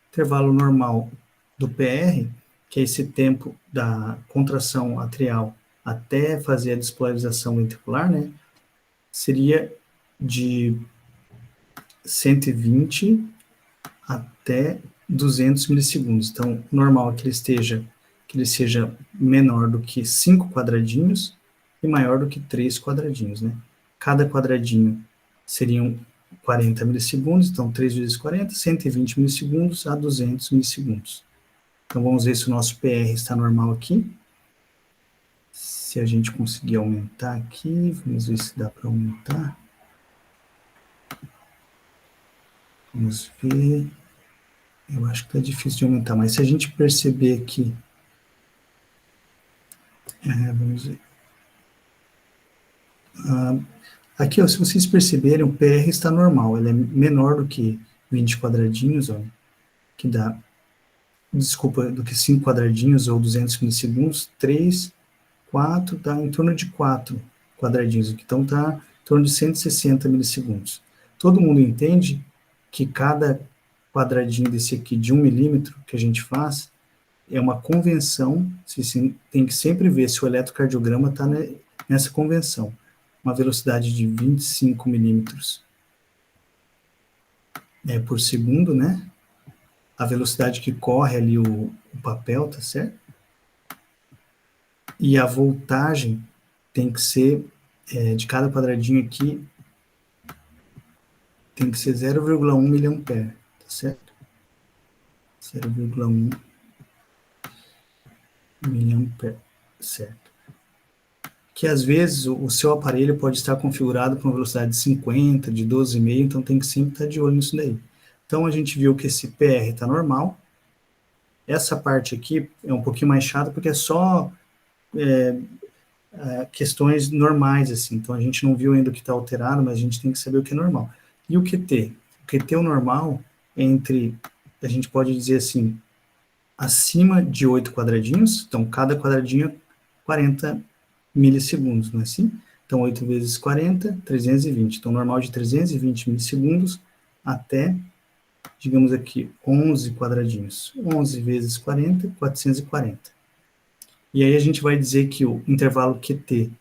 Intervalo normal do PR, que é esse tempo da contração atrial até fazer a despolarização ventricular, né, seria de 120 até 200 milissegundos. Então, normal é que ele seja menor do que 5 quadradinhos e maior do que 3 quadradinhos, né? Cada quadradinho seriam 40 milissegundos, então 3 vezes 40, 120 milissegundos a 200 milissegundos. Então, vamos ver se o nosso PR está normal aqui. Se a gente conseguir aumentar aqui, vamos ver se dá para aumentar. Vamos ver. Eu acho que está difícil de aumentar, mas se a gente perceber aqui, vamos ver. Aqui, ó, se vocês perceberem, o PR está normal, ele é menor do que 20 quadradinhos, ó, que dá, desculpa, do que 5 quadradinhos ou 200 milissegundos, 3, 4, dá em torno de 4 quadradinhos, então está em torno de 160 milissegundos. Todo mundo entende que cada quadradinho desse aqui de 1 milímetro que a gente faz é uma convenção, você tem que sempre ver se o eletrocardiograma está nessa convenção. Uma velocidade de 25 milímetros por segundo, né? A velocidade que corre ali o papel, tá certo? E a voltagem tem que ser, de cada quadradinho aqui, tem que ser 0,1 miliampere, tá certo? 0,1 miliampere, certo? Que às vezes o seu aparelho pode estar configurado com uma velocidade de 50, de 12,5, então tem que sempre estar de olho nisso daí. Então a gente viu que esse PR está normal. Essa parte aqui é um pouquinho mais chata porque é só questões normais, assim. Então a gente não viu ainda o que está alterado, mas a gente tem que saber o que é normal. E o QT? O QT, o normal, é entre, a gente pode dizer assim, acima de 8 quadradinhos, então cada quadradinho é 40 milissegundos, não é assim? Então, 8 vezes 40, 320. Então, normal de 320 milissegundos até, digamos aqui, 11 quadradinhos. 11 vezes 40, 440. E aí a gente vai dizer que o intervalo QT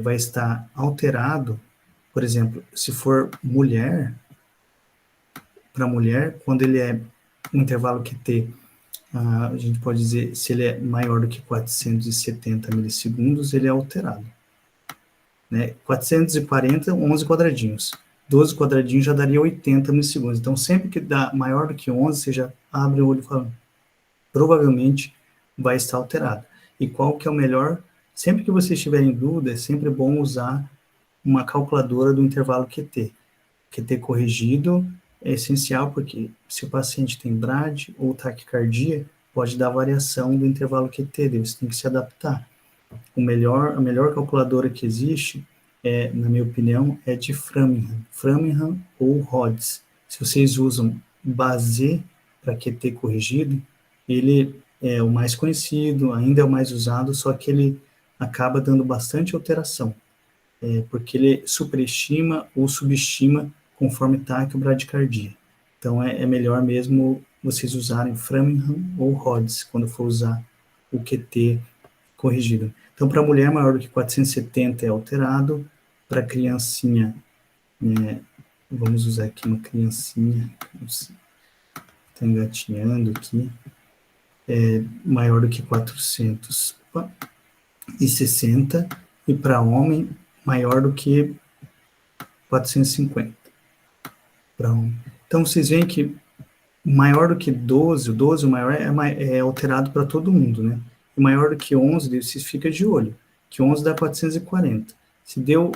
vai estar alterado, por exemplo, se for mulher, para mulher, quando ele é um intervalo QT, a gente pode dizer, se ele é maior do que 470 milissegundos, ele é alterado. Né? 440, 11 quadradinhos. 12 quadradinhos já daria 80 milissegundos. Então, sempre que dá maior do que 11, você já abre o olho e fala, provavelmente vai estar alterada. E qual que é o melhor? Sempre que vocês estiverem em dúvida, é sempre bom usar uma calculadora do intervalo QT. QT corrigido é essencial, porque se o paciente tem BRAD ou taquicardia, pode dar variação do intervalo QT, você tem que se adaptar. A melhor calculadora que existe, na minha opinião, é de Framingham ou Rhodes. Se vocês usam Basé para QT corrigido, ele é o mais conhecido, ainda é o mais usado, só que ele acaba dando bastante alteração, porque ele superestima ou subestima conforme taque ou bradicardia. Então, é melhor mesmo vocês usarem Framingham ou Rhodes quando for usar o QT corrigido. Então, para mulher maior do que 470 é alterado, para criancinha, vamos usar aqui uma criancinha, está engatinhando aqui, maior do que 460, e para homem, maior do que 450. Para homem. Então, vocês veem que maior do que 12, o 12, o maior, é alterado para todo mundo, né? E maior do que 11, vocês ficam de olho, que 11 dá 440. Se deu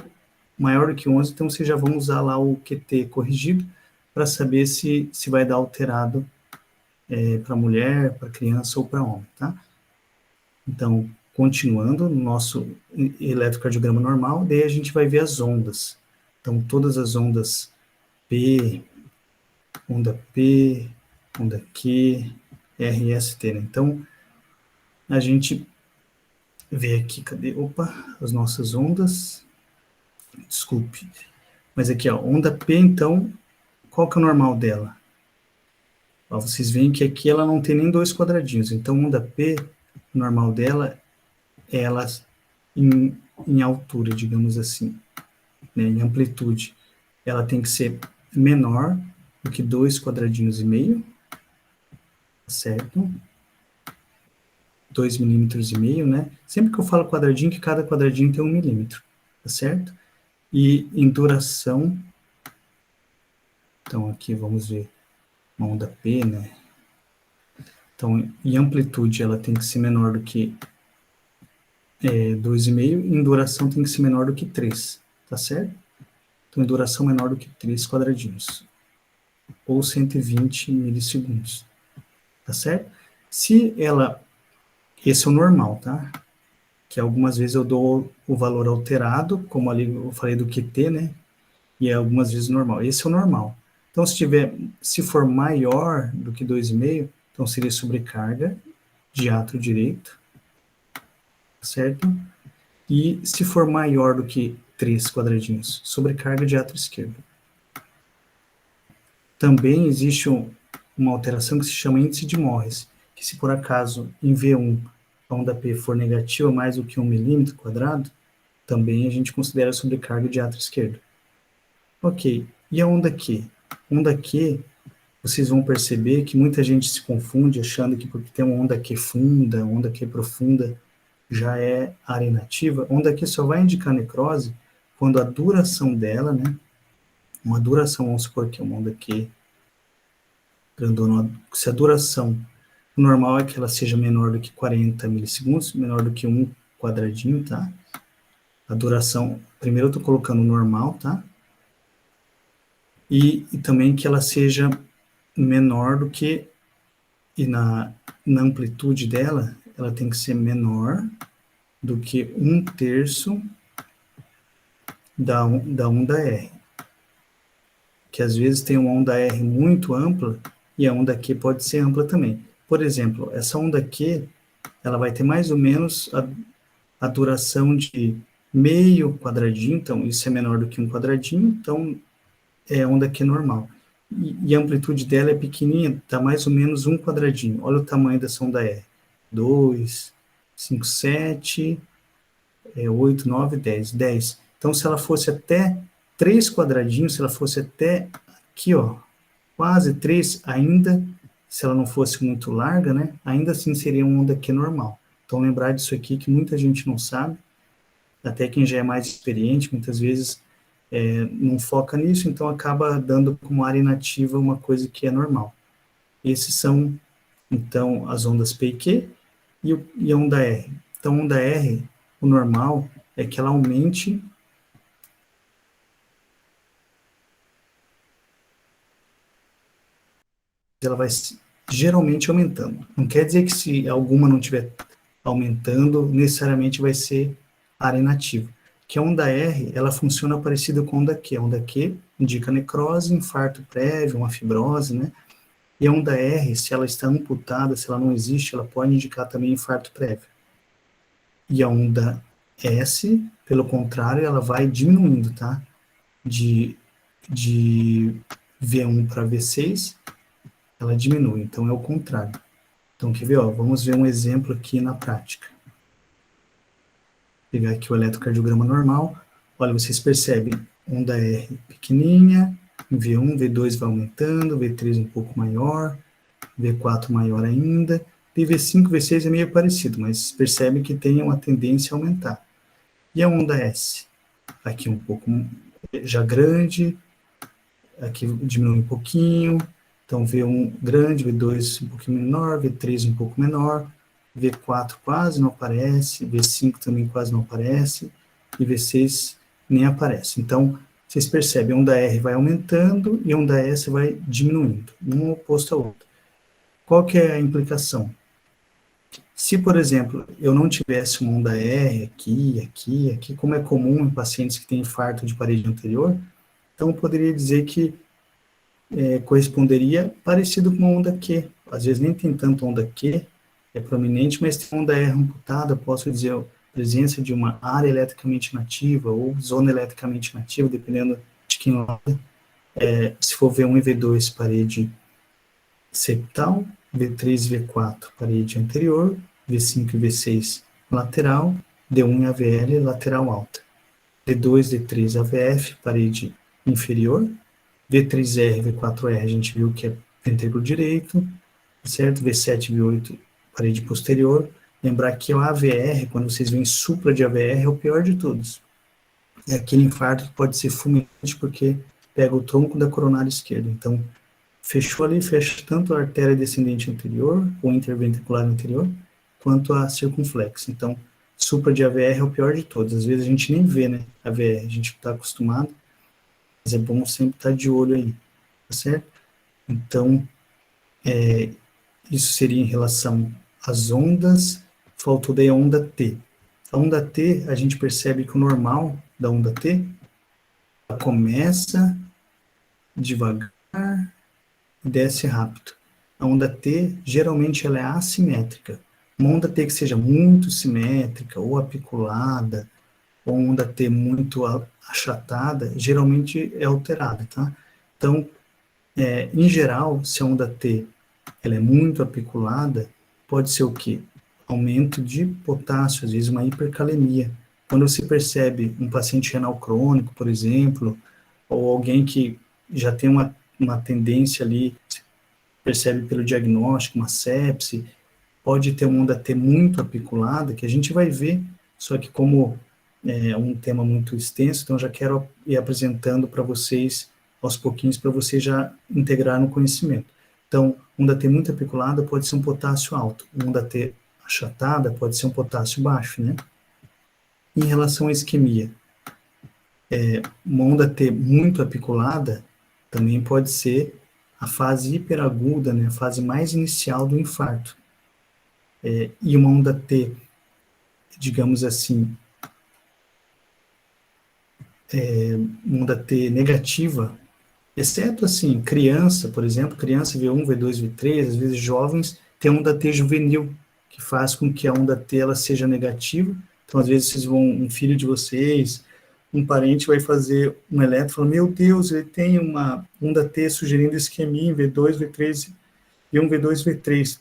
maior do que 11, então vocês já vão usar lá o QT corrigido para saber se vai dar alterado para mulher, para criança ou para homem, tá? Então, continuando no nosso eletrocardiograma normal, daí a gente vai ver as ondas. Então, todas as ondas onda P, onda Q, R, S, T, né? Então, a gente vê aqui, cadê? Opa, as nossas ondas. Desculpe. Mas aqui, ó, onda P, então, qual que é o normal dela? Ó, vocês veem que aqui ela não tem nem 2 quadradinhos. Então, onda P, o normal dela é ela em altura, digamos assim, né, em amplitude. Ela tem que ser menor do que 2 quadradinhos e meio, certo? 2 milímetros e meio, né? Sempre que eu falo quadradinho, que cada quadradinho tem 1 milímetro, tá certo? E em duração, então aqui vamos ver uma onda P, né? Então, em amplitude ela tem que ser menor do que 2,5, em duração tem que ser menor do que 3, tá certo? Então, em duração menor do que 3 quadradinhos, ou 120 milissegundos, tá certo? Se ela, esse é o normal, tá? Que algumas vezes eu dou o valor alterado, como ali eu falei do QT, né? E algumas vezes normal. Esse é o normal. Então, se for maior do que 2,5, então seria sobrecarga de átrio direito, certo? E se for maior do que 3 quadradinhos, sobrecarga de átrio esquerdo. Também existe uma alteração que se chama índice de Morris, que se por acaso em V1 a onda P for negativa mais do que 1 milímetro quadrado, também a gente considera sobrecarga de átrio esquerdo. Ok, e a onda Q? Onda Q, vocês vão perceber que muita gente se confunde achando que porque tem uma onda Q funda, onda Q profunda, já é área inativa. Onda Q só vai indicar necrose quando a duração dela, né, uma duração, vamos supor que é uma onda Q grandona, se a duração normal é que ela seja menor do que 40 milissegundos, menor do que 1 quadradinho, tá? A duração, primeiro eu estou colocando normal, tá? E também que ela seja menor do que, e na amplitude dela, ela tem que ser menor do que 1/3 da onda R. Que às vezes tem uma onda R muito ampla, e a onda Q pode ser ampla também. Por exemplo, essa onda Q, ela vai ter mais ou menos a duração de meio quadradinho, então isso é menor do que 1 quadradinho, então é onda Q normal. E a amplitude dela é pequenininha, dá mais ou menos 1 quadradinho. Olha o tamanho dessa onda R. 2, 5, 7, 8, 9, 10. 10. Então, se ela fosse até 3 quadradinhos, se ela fosse até aqui, ó, quase 3, ainda, se ela não fosse muito larga, né, ainda assim seria uma onda Q normal. Então, lembrar disso aqui, que muita gente não sabe, até quem já é mais experiente, muitas vezes não foca nisso, então acaba dando como área inativa uma coisa que é normal. Esses são, então, as ondas P e Q, e a onda R? Então, a onda R, o normal é que ela aumente. Ela vai geralmente aumentando. Não quer dizer que se alguma não estiver aumentando, necessariamente vai ser área inativa. Que a onda R, ela funciona parecida com a onda Q. A onda Q indica necrose, infarto prévio, uma fibrose, né? E a onda R, se ela está amputada, se ela não existe, ela pode indicar também infarto prévio. E a onda S, pelo contrário, ela vai diminuindo, tá? De V1 para V6, ela diminui, então é o contrário. Então, quer ver, ó, vamos ver um exemplo aqui na prática. Vou pegar aqui o eletrocardiograma normal. Olha, vocês percebem, onda R pequenininha, V1, V2 vai aumentando, V3 um pouco maior, V4 maior ainda, e V5, V6 é meio parecido, mas percebem que tem uma tendência a aumentar. E a onda S? Aqui um pouco já grande, aqui diminui um pouquinho, então V1 grande, V2 um pouquinho menor, V3 um pouco menor, V4 quase não aparece, V5 também quase não aparece, e V6 nem aparece. Então, vocês percebem, a onda R vai aumentando e a onda S vai diminuindo, um oposto ao outro. Qual que é a implicação? Se, por exemplo, eu não tivesse uma onda R aqui, como é comum em pacientes que têm infarto de parede anterior, então eu poderia dizer que corresponderia parecido com uma onda Q. Às vezes nem tem tanto onda Q, é prominente, mas tem onda R amputada, posso dizer, a presença de uma área eletricamente nativa ou zona eletricamente nativa, dependendo de quem olha. Se for V1 e V2, parede septal, V3 e V4, parede anterior, V5 e V6, lateral, D1 e AVL, lateral alta. D2, D3, AVF, parede inferior, V3R, V4R, a gente viu que é ventrículo direito, certo? V7, V8, parede posterior. Lembrar que o AVR, quando vocês veem supra de AVR, é o pior de todos. É aquele infarto que pode ser fulminante porque pega o tronco da coronária esquerda. Então, fechou ali, fecha tanto a artéria descendente anterior, ou interventricular anterior, quanto a circunflexa. Então, supra de AVR é o pior de todos. Às vezes a gente nem vê, né, AVR, a gente está acostumado, mas é bom sempre estar de olho aí, tá certo? Então, isso seria em relação às ondas, faltou daí a onda T. A onda T, a gente percebe que o normal da onda T, ela começa devagar e desce rápido. A onda T, geralmente, ela é assimétrica. Uma onda T que seja muito simétrica ou apiculada, ou onda T muito achatada, geralmente é alterada, tá? Então, em geral, se a onda T ela é muito apiculada, pode ser o quê? Aumento de potássio, às vezes uma hipercalemia. Quando você percebe um paciente renal crônico, por exemplo, ou alguém que já tem uma tendência ali, percebe pelo diagnóstico, uma sepse, pode ter uma onda T muito apiculada, que a gente vai ver, só que como é um tema muito extenso, então já quero ir apresentando para vocês aos pouquinhos, para você já integrar no conhecimento. Então, onda T muito apiculada pode ser um potássio alto, onda T achatada pode ser um potássio baixo, né? Em relação à isquemia, uma onda T muito apiculada também pode ser a fase hiperaguda, né, a fase mais inicial do infarto. E uma onda T, digamos assim, uma onda T negativa, exceto assim, criança, por exemplo, criança V1, V2, V3, às vezes jovens, tem onda T juvenil, que faz com que a onda T ela seja negativa. Então, às vezes, vocês vão, um filho de vocês, um parente vai fazer um eletro e fala, meu Deus, ele tem uma onda T sugerindo isquemia em V2, V3, V1, V2, V3.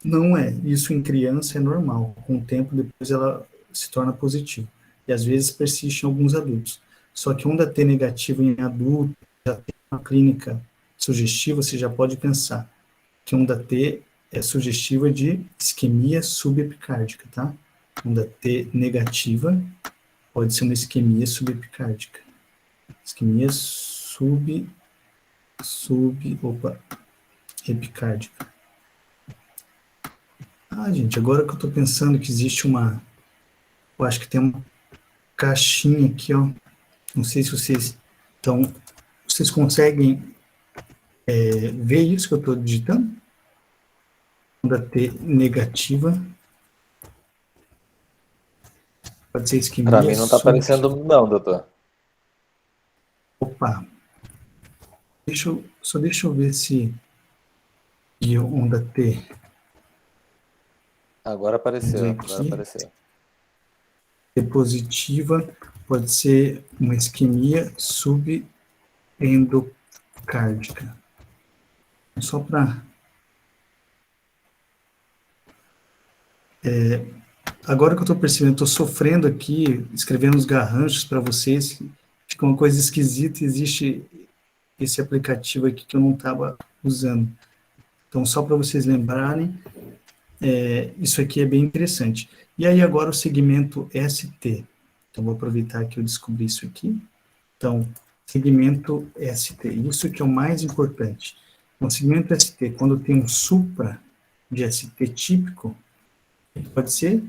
Não é, isso em criança é normal, com o tempo depois ela se torna positiva, e às vezes persiste em alguns adultos. Só que onda T negativa em adulto, já tem uma clínica sugestiva, você já pode pensar que onda T é sugestiva de isquemia subepicárdica, tá? Onda T negativa pode ser uma isquemia subepicárdica. Isquemia epicárdica. Gente, agora que eu estou pensando que existe eu acho que tem uma caixinha aqui, ó. Não sei se vocês conseguem ver isso que eu estou digitando? Onda T negativa. Pode ser Para isquemia, mim não está aparecendo, não, doutor. Opa, deixa eu ver se de onda T. Agora Vamos apareceu, ver agora aqui. apareceu. T positiva pode ser uma isquemia subendocárdica. Só para... Agora que eu estou percebendo, estou sofrendo aqui, escrevendo os garranchos para vocês, fica uma coisa esquisita, existe esse aplicativo aqui que eu não estava usando. Então, só para vocês lembrarem, isso aqui é bem interessante. E aí, agora, o segmento ST. Então, vou aproveitar que eu descobri isso aqui. Então, segmento ST, isso que é o mais importante. Então, segmento ST, quando tem um supra de ST típico, pode ser,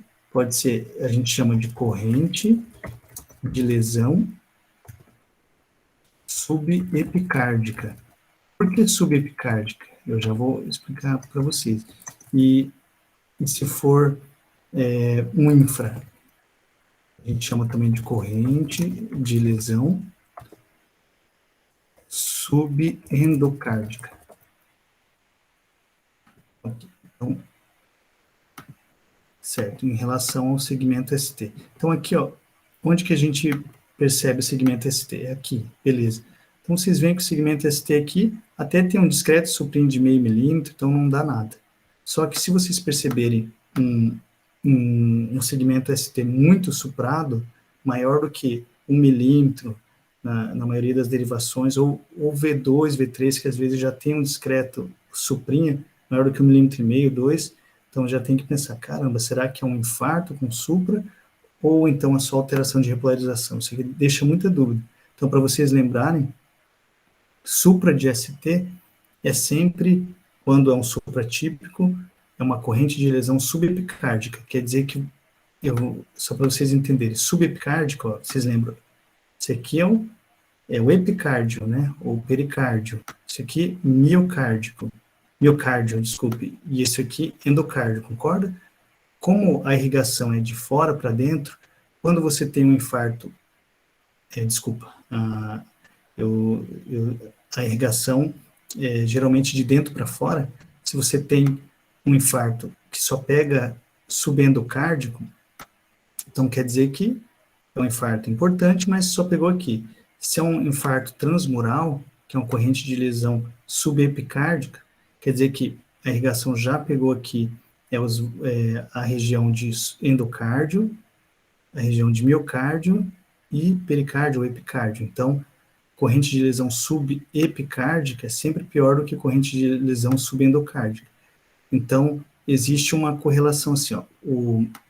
a gente chama de corrente de lesão subepicárdica. Por que subepicárdica? Eu já vou explicar para vocês. E se for um infra, a gente chama também de corrente de lesão subendocárdica. Então, certo, em relação ao segmento ST. Então, aqui, ó, onde que a gente percebe o segmento ST? É aqui, beleza. Então, vocês veem que o segmento ST aqui até tem um discreto supino de 0,5 milímetro, então não dá nada. Só que se vocês perceberem um segmento ST muito suprado, maior do que 1 milímetro, na maioria das derivações, ou V2, V3, que às vezes já tem um discreto suprinha, maior do que 1,5 milímetro, 2, então já tem que pensar, caramba, será que é um infarto com supra, ou então é só alteração de repolarização? Isso aqui deixa muita dúvida. Então, para vocês lembrarem, supra de ST é sempre, quando é um supra típico, é uma corrente de lesão subepicárdica, quer dizer que, só para vocês entenderem, subepicárdico, ó, vocês lembram, isso aqui é o epicárdio, né, ou pericárdio, isso aqui miocárdio, desculpe, e isso aqui endocárdio, concorda? Como a irrigação é de fora para dentro, quando você tem um infarto, a irrigação é geralmente de dentro para fora, se você tem um infarto que só pega subendocárdico, então quer dizer que é um infarto importante, mas só pegou aqui. Se é um infarto transmural, que é uma corrente de lesão subepicárdica, quer dizer que a irrigação já pegou aqui a região de endocárdio, a região de miocárdio e pericárdio ou epicárdio. Então, corrente de lesão subepicárdica é sempre pior do que corrente de lesão subendocárdica. Então, existe uma correlação assim, ó,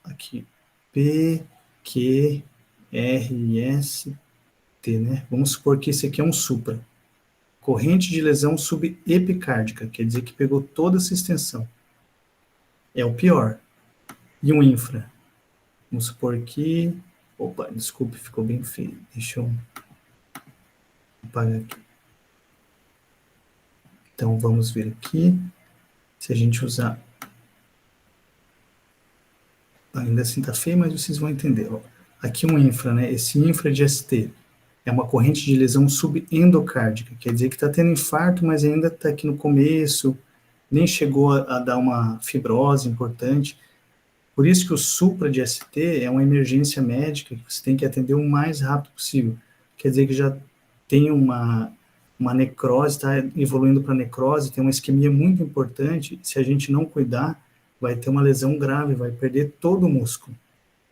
aqui, P, Q, R e S, T, né? Vamos supor que esse aqui é um supra. Corrente de lesão subepicárdica, quer dizer que pegou toda essa extensão. É o pior. E um infra. Vamos supor que... Opa, desculpe, ficou bem feio. Deixa eu apagar aqui. Então, vamos ver aqui. Se a gente usar... Ainda assim tá feio, mas vocês vão entender. Ó. Aqui um infra, né? Esse infra de ST é uma corrente de lesão subendocárdica. Quer dizer que está tendo infarto, mas ainda está aqui no começo, nem chegou a dar uma fibrose importante. Por isso que o supra de ST é uma emergência médica que você tem que atender o mais rápido possível. Quer dizer que já tem uma necrose, está evoluindo para necrose, tem uma isquemia muito importante. Se a gente não cuidar, vai ter uma lesão grave, vai perder todo o músculo.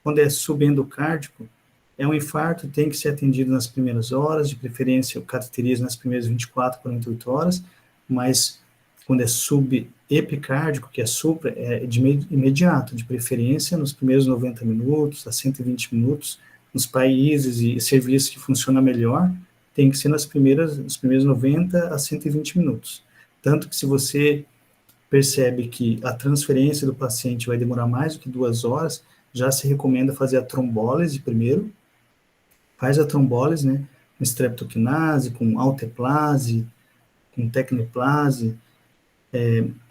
Quando é subendocárdico, é um infarto, tem que ser atendido nas primeiras horas, de preferência o cateterismo nas primeiras 24, 48 horas, mas quando é subepicárdico, que é supra, é de imediato, de preferência nos primeiros 90 minutos, a 120 minutos, nos países e serviços que funcionam melhor, tem que ser nos primeiros 90 a 120 minutos. Tanto que se você percebe que a transferência do paciente vai demorar mais do que 2 horas, já se recomenda fazer a trombólise primeiro, faz a trombólise, né, com streptokinase, com alteplase, com tecneplase.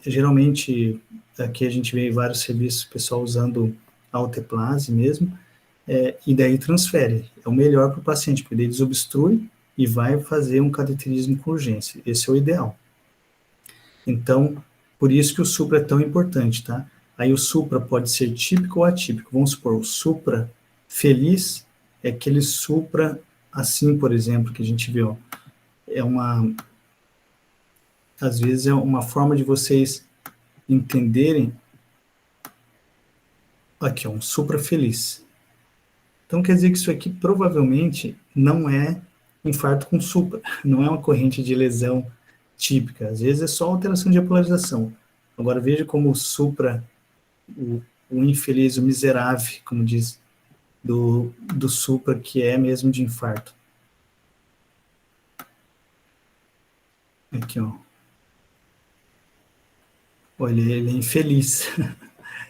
Geralmente, aqui a gente vê vários serviços, o pessoal usando alteplase mesmo, e daí transfere. É o melhor para o paciente, porque daí desobstrui e vai fazer um cateterismo com urgência. Esse é o ideal. Então, por isso que o supra é tão importante, tá? Aí o supra pode ser típico ou atípico. Vamos supor, o supra feliz é aquele supra assim, por exemplo, que a gente viu. Às vezes é uma forma de vocês entenderem. Aqui, ó, um supra feliz. Então, quer dizer que isso aqui provavelmente não é infarto com supra, não é uma corrente de lesão típica. Às vezes é só alteração de apolarização. Agora, veja como o supra, o infeliz, o miserável, como diz, do supra, que é mesmo de infarto. Aqui, ó. Olha, ele é infeliz.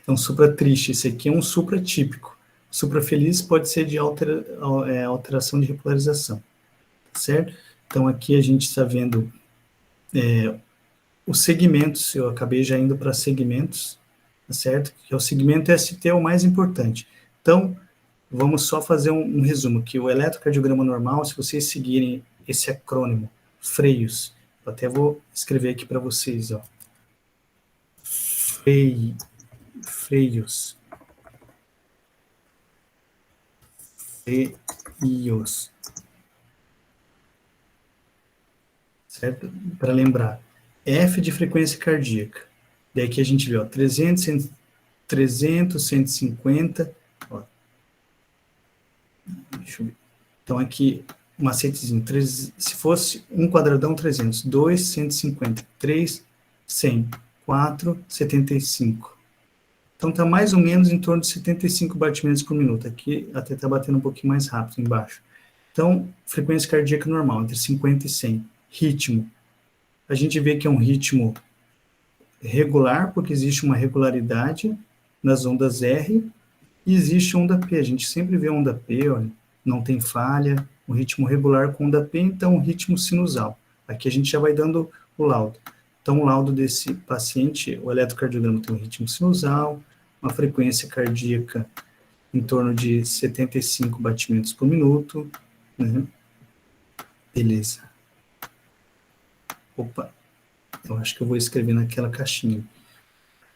É um supra triste. Esse aqui é um supra típico. Supra feliz pode ser de alteração de repolarização. Certo? Então, aqui a gente está vendo os segmentos. Eu acabei já indo para segmentos, tá certo? Que é o segmento ST é o mais importante. Então, vamos só fazer um resumo, que o eletrocardiograma normal, se vocês seguirem esse acrônimo, freios, eu até vou escrever aqui para vocês, ó. Freios. Certo? Para lembrar, F de frequência cardíaca. Daí aqui a gente vê, ó, 300, 150, ó. Deixa eu ver. Então aqui, um macetezinho, se fosse um quadradão, 300, 2, 150, 3, 100, 4, 75. Então está mais ou menos em torno de 75 batimentos por minuto. Aqui até está batendo um pouquinho mais rápido embaixo. Então, frequência cardíaca normal, entre 50 e 100. Ritmo. A gente vê que é um ritmo regular, porque existe uma regularidade nas ondas R, e existe onda P. A gente sempre vê onda P, olha, não tem falha, um ritmo regular com onda P, então um ritmo sinusal. Aqui a gente já vai dando o laudo. Então, o laudo desse paciente, o eletrocardiograma tem um ritmo sinusal, uma frequência cardíaca em torno de 75 batimentos por minuto, né? Beleza. Opa, eu acho que eu vou escrever naquela caixinha.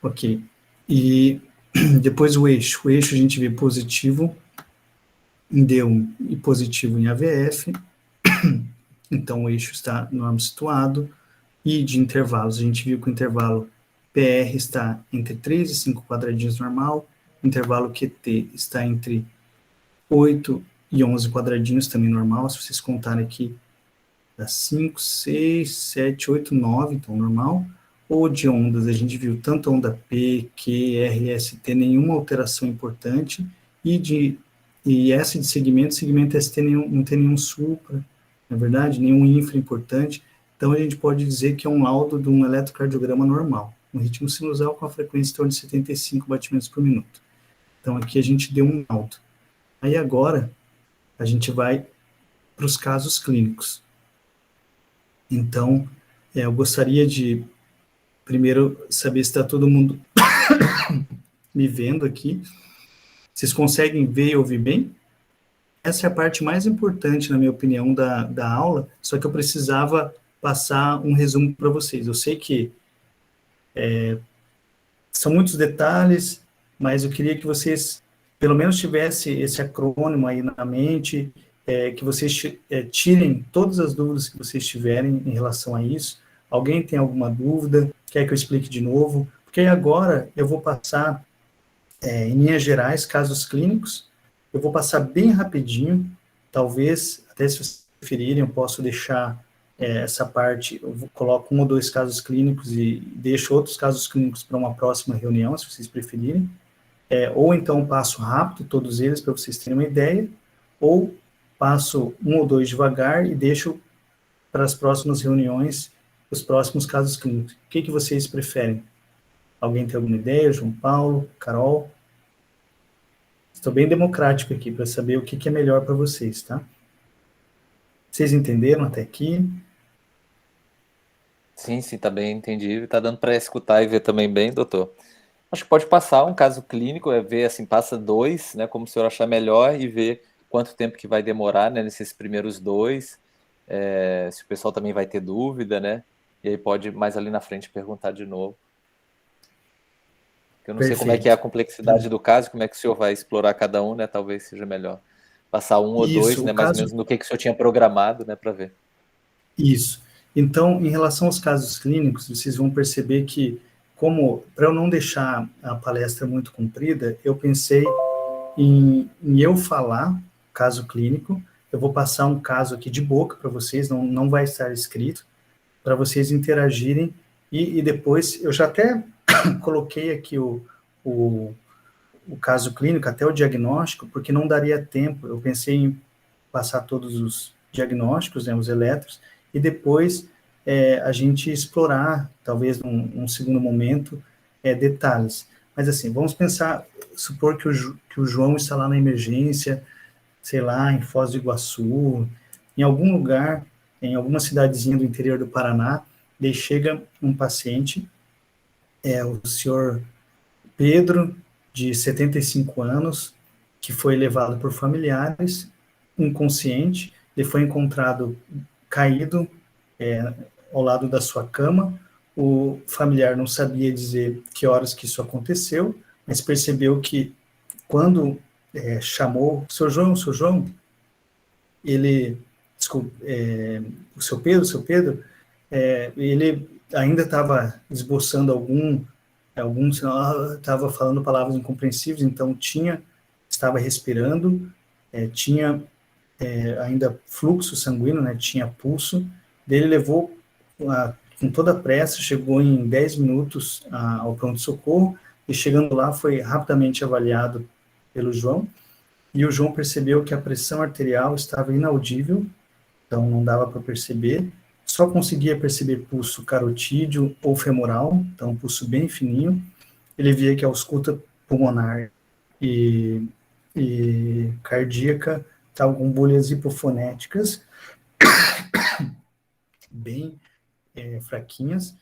Ok. E depois o eixo. O eixo a gente vê positivo em D1 e positivo em AVF. Então, o eixo está normal situado. E de intervalos, a gente viu que o intervalo PR está entre 3 e 5 quadradinhos normal, o intervalo QT está entre 8 e 11 quadradinhos, também normal, se vocês contarem aqui, dá 5, 6, 7, 8, 9, então normal. Ou de ondas, a gente viu tanto onda P, Q, R, ST, nenhuma alteração importante, e essa de segmento ST não tem nenhum supra, na verdade, nenhum infra importante. Então, a gente pode dizer que é um laudo de um eletrocardiograma normal, um ritmo sinusal com a frequência em torno de 75 batimentos por minuto. Então, aqui a gente deu um laudo. Aí, agora, a gente vai para os casos clínicos. Então, eu gostaria de, primeiro, saber se está todo mundo me vendo aqui. Vocês conseguem ver e ouvir bem? Essa é a parte mais importante, na minha opinião, da aula, só que eu precisava passar um resumo para vocês. Eu sei que são muitos detalhes, mas eu queria que vocês, pelo menos, tivessem esse acrônimo aí na mente, que vocês tirem todas as dúvidas que vocês tiverem em relação a isso. Alguém tem alguma dúvida? Quer que eu explique de novo? Porque agora eu vou passar, em linhas gerais, casos clínicos. Eu vou passar bem rapidinho, talvez, até se vocês preferirem, eu posso deixar essa parte, eu coloco 1 ou 2 casos clínicos e deixo outros casos clínicos para uma próxima reunião, se vocês preferirem. Ou então passo rápido todos eles para vocês terem uma ideia, ou passo 1 ou 2 devagar e deixo para as próximas reuniões os próximos casos clínicos. O que vocês preferem? Alguém tem alguma ideia? João Paulo, Carol? Estou bem democrático aqui para saber o que é melhor para vocês, tá? Vocês entenderam até aqui? Sim, sim, tá bem entendido. Tá dando para escutar e ver também bem, doutor. Acho que pode passar um caso clínico, ver assim, passa 2, né, como o senhor achar melhor e ver quanto tempo que vai demorar, né, nesses primeiros 2, se o pessoal também vai ter dúvida, né, e aí pode mais ali na frente perguntar de novo. Eu não sei como é que é a Perfeito. complexidade do caso, como é que o senhor vai explorar cada um, né, talvez seja melhor passar 1 ou 2, Isso, né, o mais ou caso... menos no que o senhor tinha programado, né, para ver. Isso. Então, em relação aos casos clínicos, vocês vão perceber que, como, para eu não deixar a palestra muito comprida, eu pensei em eu falar caso clínico. Eu vou passar um caso aqui de boca para vocês, não vai estar escrito, para vocês interagirem, e depois, eu já até coloquei aqui o, o caso clínico, até o diagnóstico, porque não daria tempo, eu pensei em passar todos os diagnósticos, né, os eletros, e depois a gente explorar, talvez num segundo momento, detalhes. Mas assim, vamos pensar, supor que o João está lá na emergência, sei lá, em Foz do Iguaçu, em algum lugar, em alguma cidadezinha do interior do Paraná, daí chega um paciente, o senhor Pedro, de 75 anos, que foi levado por familiares, inconsciente, ele foi encontrado caído ao lado da sua cama. O familiar não sabia dizer que horas que isso aconteceu, mas percebeu que quando chamou o seu João, ele, desculpa, o seu Pedro, ele ainda estava esboçando alguns estava falando palavras incompreensíveis, então estava respirando, tinha ainda fluxo sanguíneo, né, tinha pulso, dele levou com toda a pressa, chegou em 10 minutos ao pronto-socorro, e chegando lá foi rapidamente avaliado pelo João, e o João percebeu que a pressão arterial estava inaudível, então não dava para perceber, só conseguia perceber pulso carotídeo ou femoral, então pulso bem fininho. Ele via que a ausculta pulmonar e, e cardíaca estavam com bolhas hipofonéticas bem fraquinhas.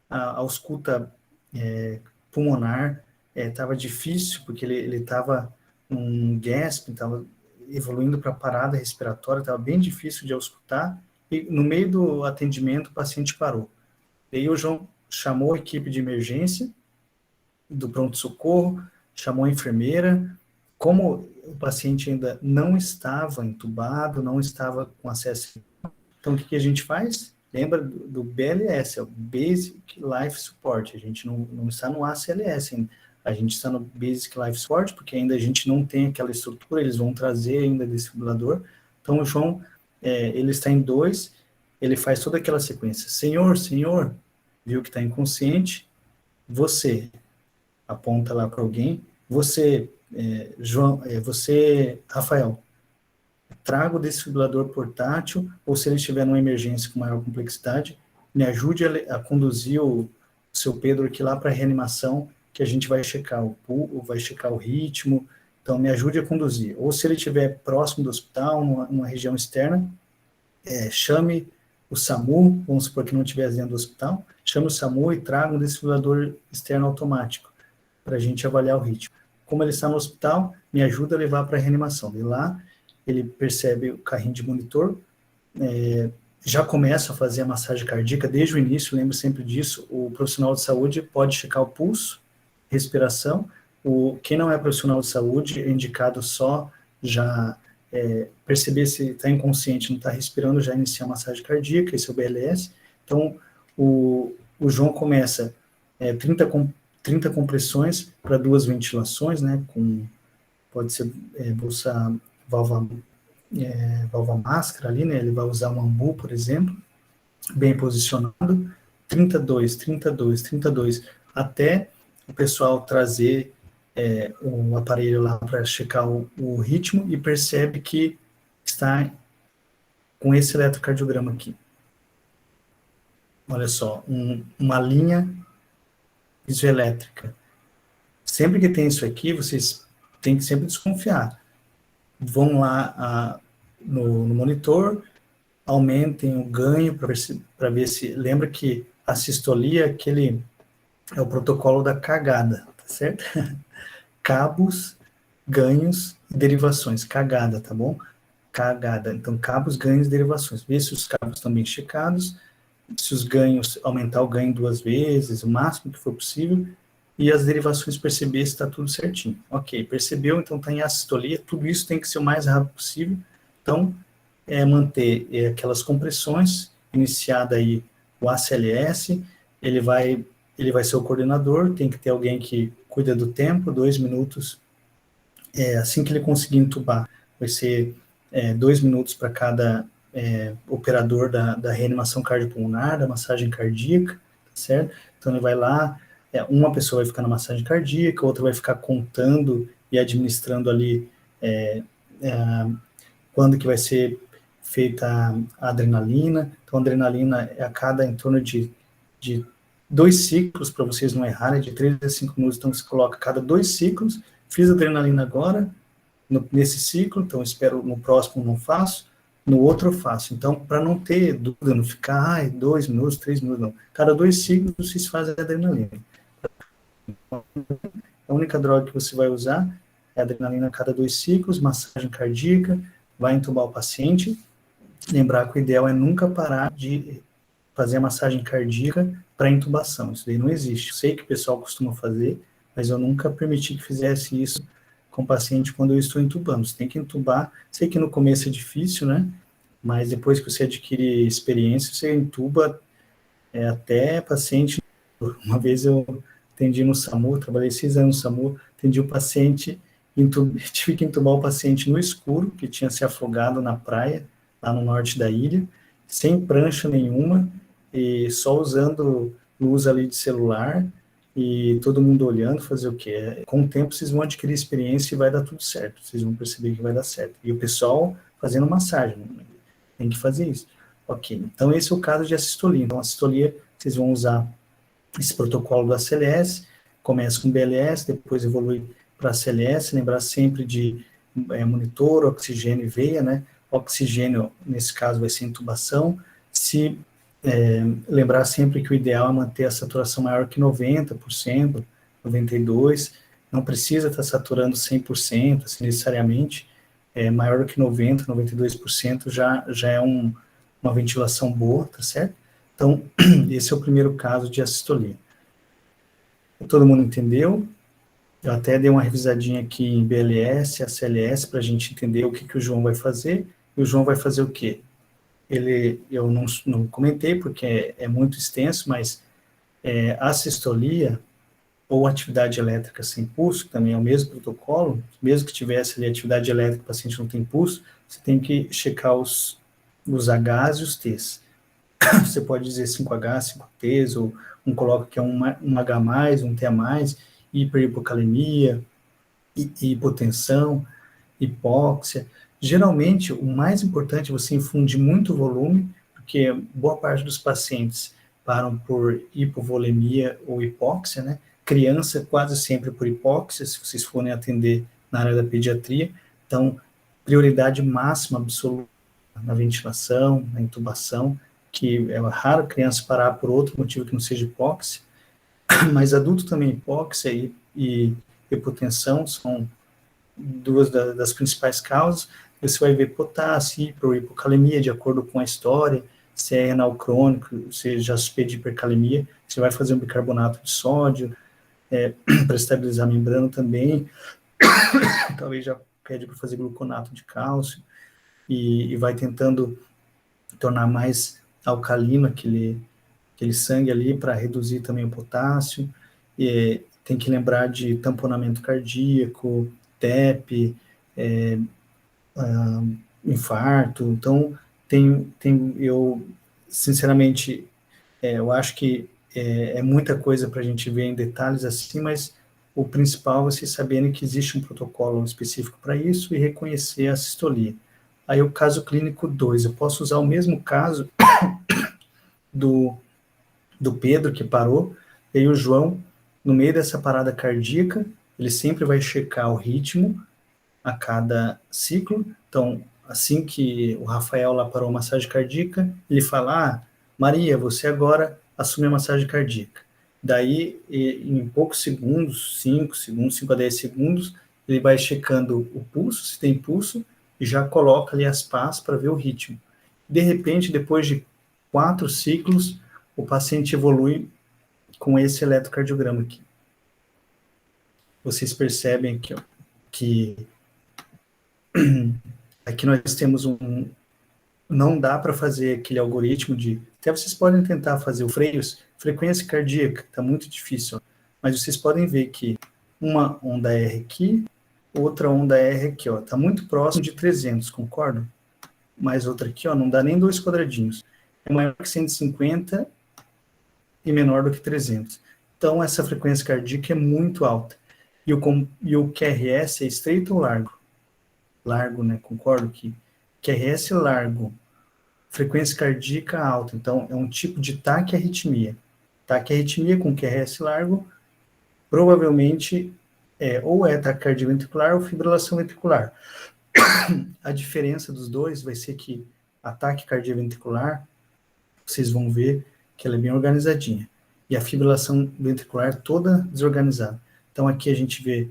A ausculta pulmonar estava difícil, porque ele estava num gasp, estava evoluindo para parada respiratória, estava bem difícil de auscultar, e no meio do atendimento o paciente parou. Daí o João chamou a equipe de emergência do pronto-socorro, chamou a enfermeira. Como o paciente ainda não estava entubado, não estava com acesso, então o que a gente faz? Lembra do BLS, é o Basic Life Support. A gente não está no ACLS ainda. A gente está no Basic Life Support, porque ainda a gente não tem aquela estrutura, eles vão trazer ainda desfibrilador. Então o João, ele está em 2, ele faz toda aquela sequência. Senhor, senhor, viu que está inconsciente, você aponta lá para alguém, você, João, você, Rafael, traga o desfibrilador portátil, ou se ele estiver numa emergência com maior complexidade, me ajude a conduzir o seu Pedro aqui lá para a reanimação, que a gente vai checar vai checar o ritmo, então me ajude a conduzir. Ou se ele estiver próximo do hospital, numa região externa, chame o SAMU, vamos supor que não estiver dentro do hospital, chame o SAMU e traga um desfibrilador externo automático, para a gente avaliar o ritmo. Como ele está no hospital, me ajuda a levar para a reanimação. De lá, ele percebe o carrinho de monitor, já começa a fazer a massagem cardíaca desde o início, lembro sempre disso, o profissional de saúde pode checar o pulso, respiração, quem não é profissional de saúde é indicado só já perceber se está inconsciente, não está respirando, já iniciar a massagem cardíaca, esse é o BLS. Então, o João começa 30 compressões para 2 ventilações, né, pode ser bolsa válvula máscara ali, né, ele vai usar um ambu, por exemplo, bem posicionado, 32, 32, 32, até o pessoal trazer o aparelho lá para checar o ritmo e percebe que está com esse eletrocardiograma aqui. Olha só, uma linha isoelétrica. Sempre que tem isso aqui, vocês têm que sempre desconfiar. Vão lá no monitor, aumentem o ganho para ver se... Lembra que a sistolia é o protocolo da cagada, tá certo? Cabos, ganhos e derivações. Cagada, tá bom? Cagada. Então, cabos, ganhos e derivações. Vê se os cabos estão bem checados, se os ganhos, aumentar o ganho 2 vezes, o máximo que for possível, e as derivações perceber se está tudo certinho. Ok, percebeu, então está em assistolia, tudo isso tem que ser o mais rápido possível. Então, manter aquelas compressões, iniciada aí o ACLS, ele vai ser o coordenador, tem que ter alguém que cuida do tempo, 2 minutos, assim que ele conseguir entubar, vai ser 2 minutos para cada operador da reanimação cardiopulmonar, da massagem cardíaca, certo? Então ele vai lá, uma pessoa vai ficar na massagem cardíaca, outra vai ficar contando e administrando ali quando que vai ser feita a adrenalina. Então a adrenalina é a cada em torno de 2 ciclos, para vocês não errarem, de 3 a 5 minutos, então você coloca cada 2 ciclos, fiz adrenalina agora, nesse ciclo, então espero no próximo não faço, no outro eu faço. Então, para não ter dúvida, não ficar, 2 minutos, 3 minutos, não. Cada 2 ciclos vocês fazem adrenalina. A única droga que você vai usar é a adrenalina a cada 2 ciclos, massagem cardíaca, vai entubar o paciente. Lembrar que o ideal é nunca parar de fazer a massagem cardíaca para intubação. Isso daí não existe. Eu sei que o pessoal costuma fazer, mas eu nunca permiti que fizesse isso com o paciente quando eu estou intubando. Você tem que intubar. Sei que no começo é difícil, né? Mas depois que você adquire experiência, você intuba até paciente. Uma vez eu atendi no SAMU, trabalhei 6 anos no SAMU, atendi o paciente, tive que intubar o paciente no escuro, que tinha se afogado na praia, lá no norte da ilha, sem prancha nenhuma, e só usando luz ali de celular, e todo mundo olhando, fazer o quê? Com o tempo vocês vão adquirir experiência e vai dar tudo certo, vocês vão perceber que vai dar certo. E o pessoal fazendo massagem, tem que fazer isso. Ok, então esse é o caso de assistolia. Então, a assistolia, vocês vão usar esse protocolo do ACLS, começa com BLS, depois evolui para ACLS, lembrar sempre de monitor, oxigênio e veia, né? Oxigênio, nesse caso, vai ser intubação. Se lembrar sempre que o ideal é manter a saturação maior que 90%, 92%, não precisa estar saturando 100%, assim, necessariamente, maior do que 90%, 92% já é uma ventilação boa, tá certo? Então, esse é o primeiro caso de assistolia. Todo mundo entendeu? Eu até dei uma revisadinha aqui em BLS, ACLS, para a gente entender o que o João vai fazer. E o João vai fazer o quê? Eu não comentei, porque é muito extenso, mas a sistolia, ou atividade elétrica sem pulso, que também é o mesmo protocolo, mesmo que tivesse ali atividade elétrica, o paciente não tem pulso, você tem que checar os Hs e os Ts. Você pode dizer 5H, 5Ts, ou coloca que é um H+, um T+, hiperhipocalemia, hipotensão, hipóxia. Geralmente, o mais importante é você infundir muito volume, porque boa parte dos pacientes param por hipovolemia ou hipóxia, né? Criança quase sempre por hipóxia, se vocês forem atender na área da pediatria. Então, prioridade máxima absoluta na ventilação, na intubação, que é raro criança parar por outro motivo que não seja hipóxia, mas adulto também hipóxia e hipotensão são 2 das principais causas. Você vai ver potássio, hipocalemia, de acordo com a história, se é renal crônico, se já suspeita de hipercalemia, você vai fazer um bicarbonato de sódio, para estabilizar a membrana também, talvez já pede para fazer gluconato de cálcio, e vai tentando tornar mais alcalino aquele sangue ali para reduzir também o potássio. E tem que lembrar de tamponamento cardíaco, TEP, infarto. Então, eu, sinceramente, eu acho que é muita coisa para a gente ver em detalhes assim, mas o principal é vocês saberem que existe um protocolo específico para isso e reconhecer a sistolia. Aí o caso clínico 2, eu posso usar o mesmo caso do Pedro, que parou, e aí o João no meio dessa parada cardíaca, ele sempre vai checar o ritmo a cada ciclo. Então, assim que o Rafael lá parou a massagem cardíaca, ele fala, Maria, você agora assume a massagem cardíaca. Daí, em poucos segundos, 5 a 10 segundos, ele vai checando o pulso, se tem pulso, e já coloca ali as pás para ver o ritmo. De repente, depois de 4 ciclos, o paciente evolui com esse eletrocardiograma aqui. Vocês percebem aqui, ó, que aqui nós temos não dá para fazer aquele algoritmo até vocês podem tentar fazer o frequência cardíaca, está muito difícil, ó, mas vocês podem ver que uma onda R aqui, outra onda R aqui, ó, está muito próximo de 300, concordam? Mas outra aqui, ó, não dá nem 2 quadradinhos. É maior que 150 e menor do que 300. Então, essa frequência cardíaca é muito alta. E o QRS é estreito ou largo? Largo, né? Concordo que QRS largo, frequência cardíaca alta. Então, é um tipo de taquiarritmia. Taquiarritmia com QRS largo, provavelmente, ou é taquicardia ventricular ou fibrilação ventricular. A diferença dos dois vai ser que a taquicardia ventricular, vocês vão ver que ela é bem organizadinha. E a fibrilação ventricular toda desorganizada. Então, aqui a gente vê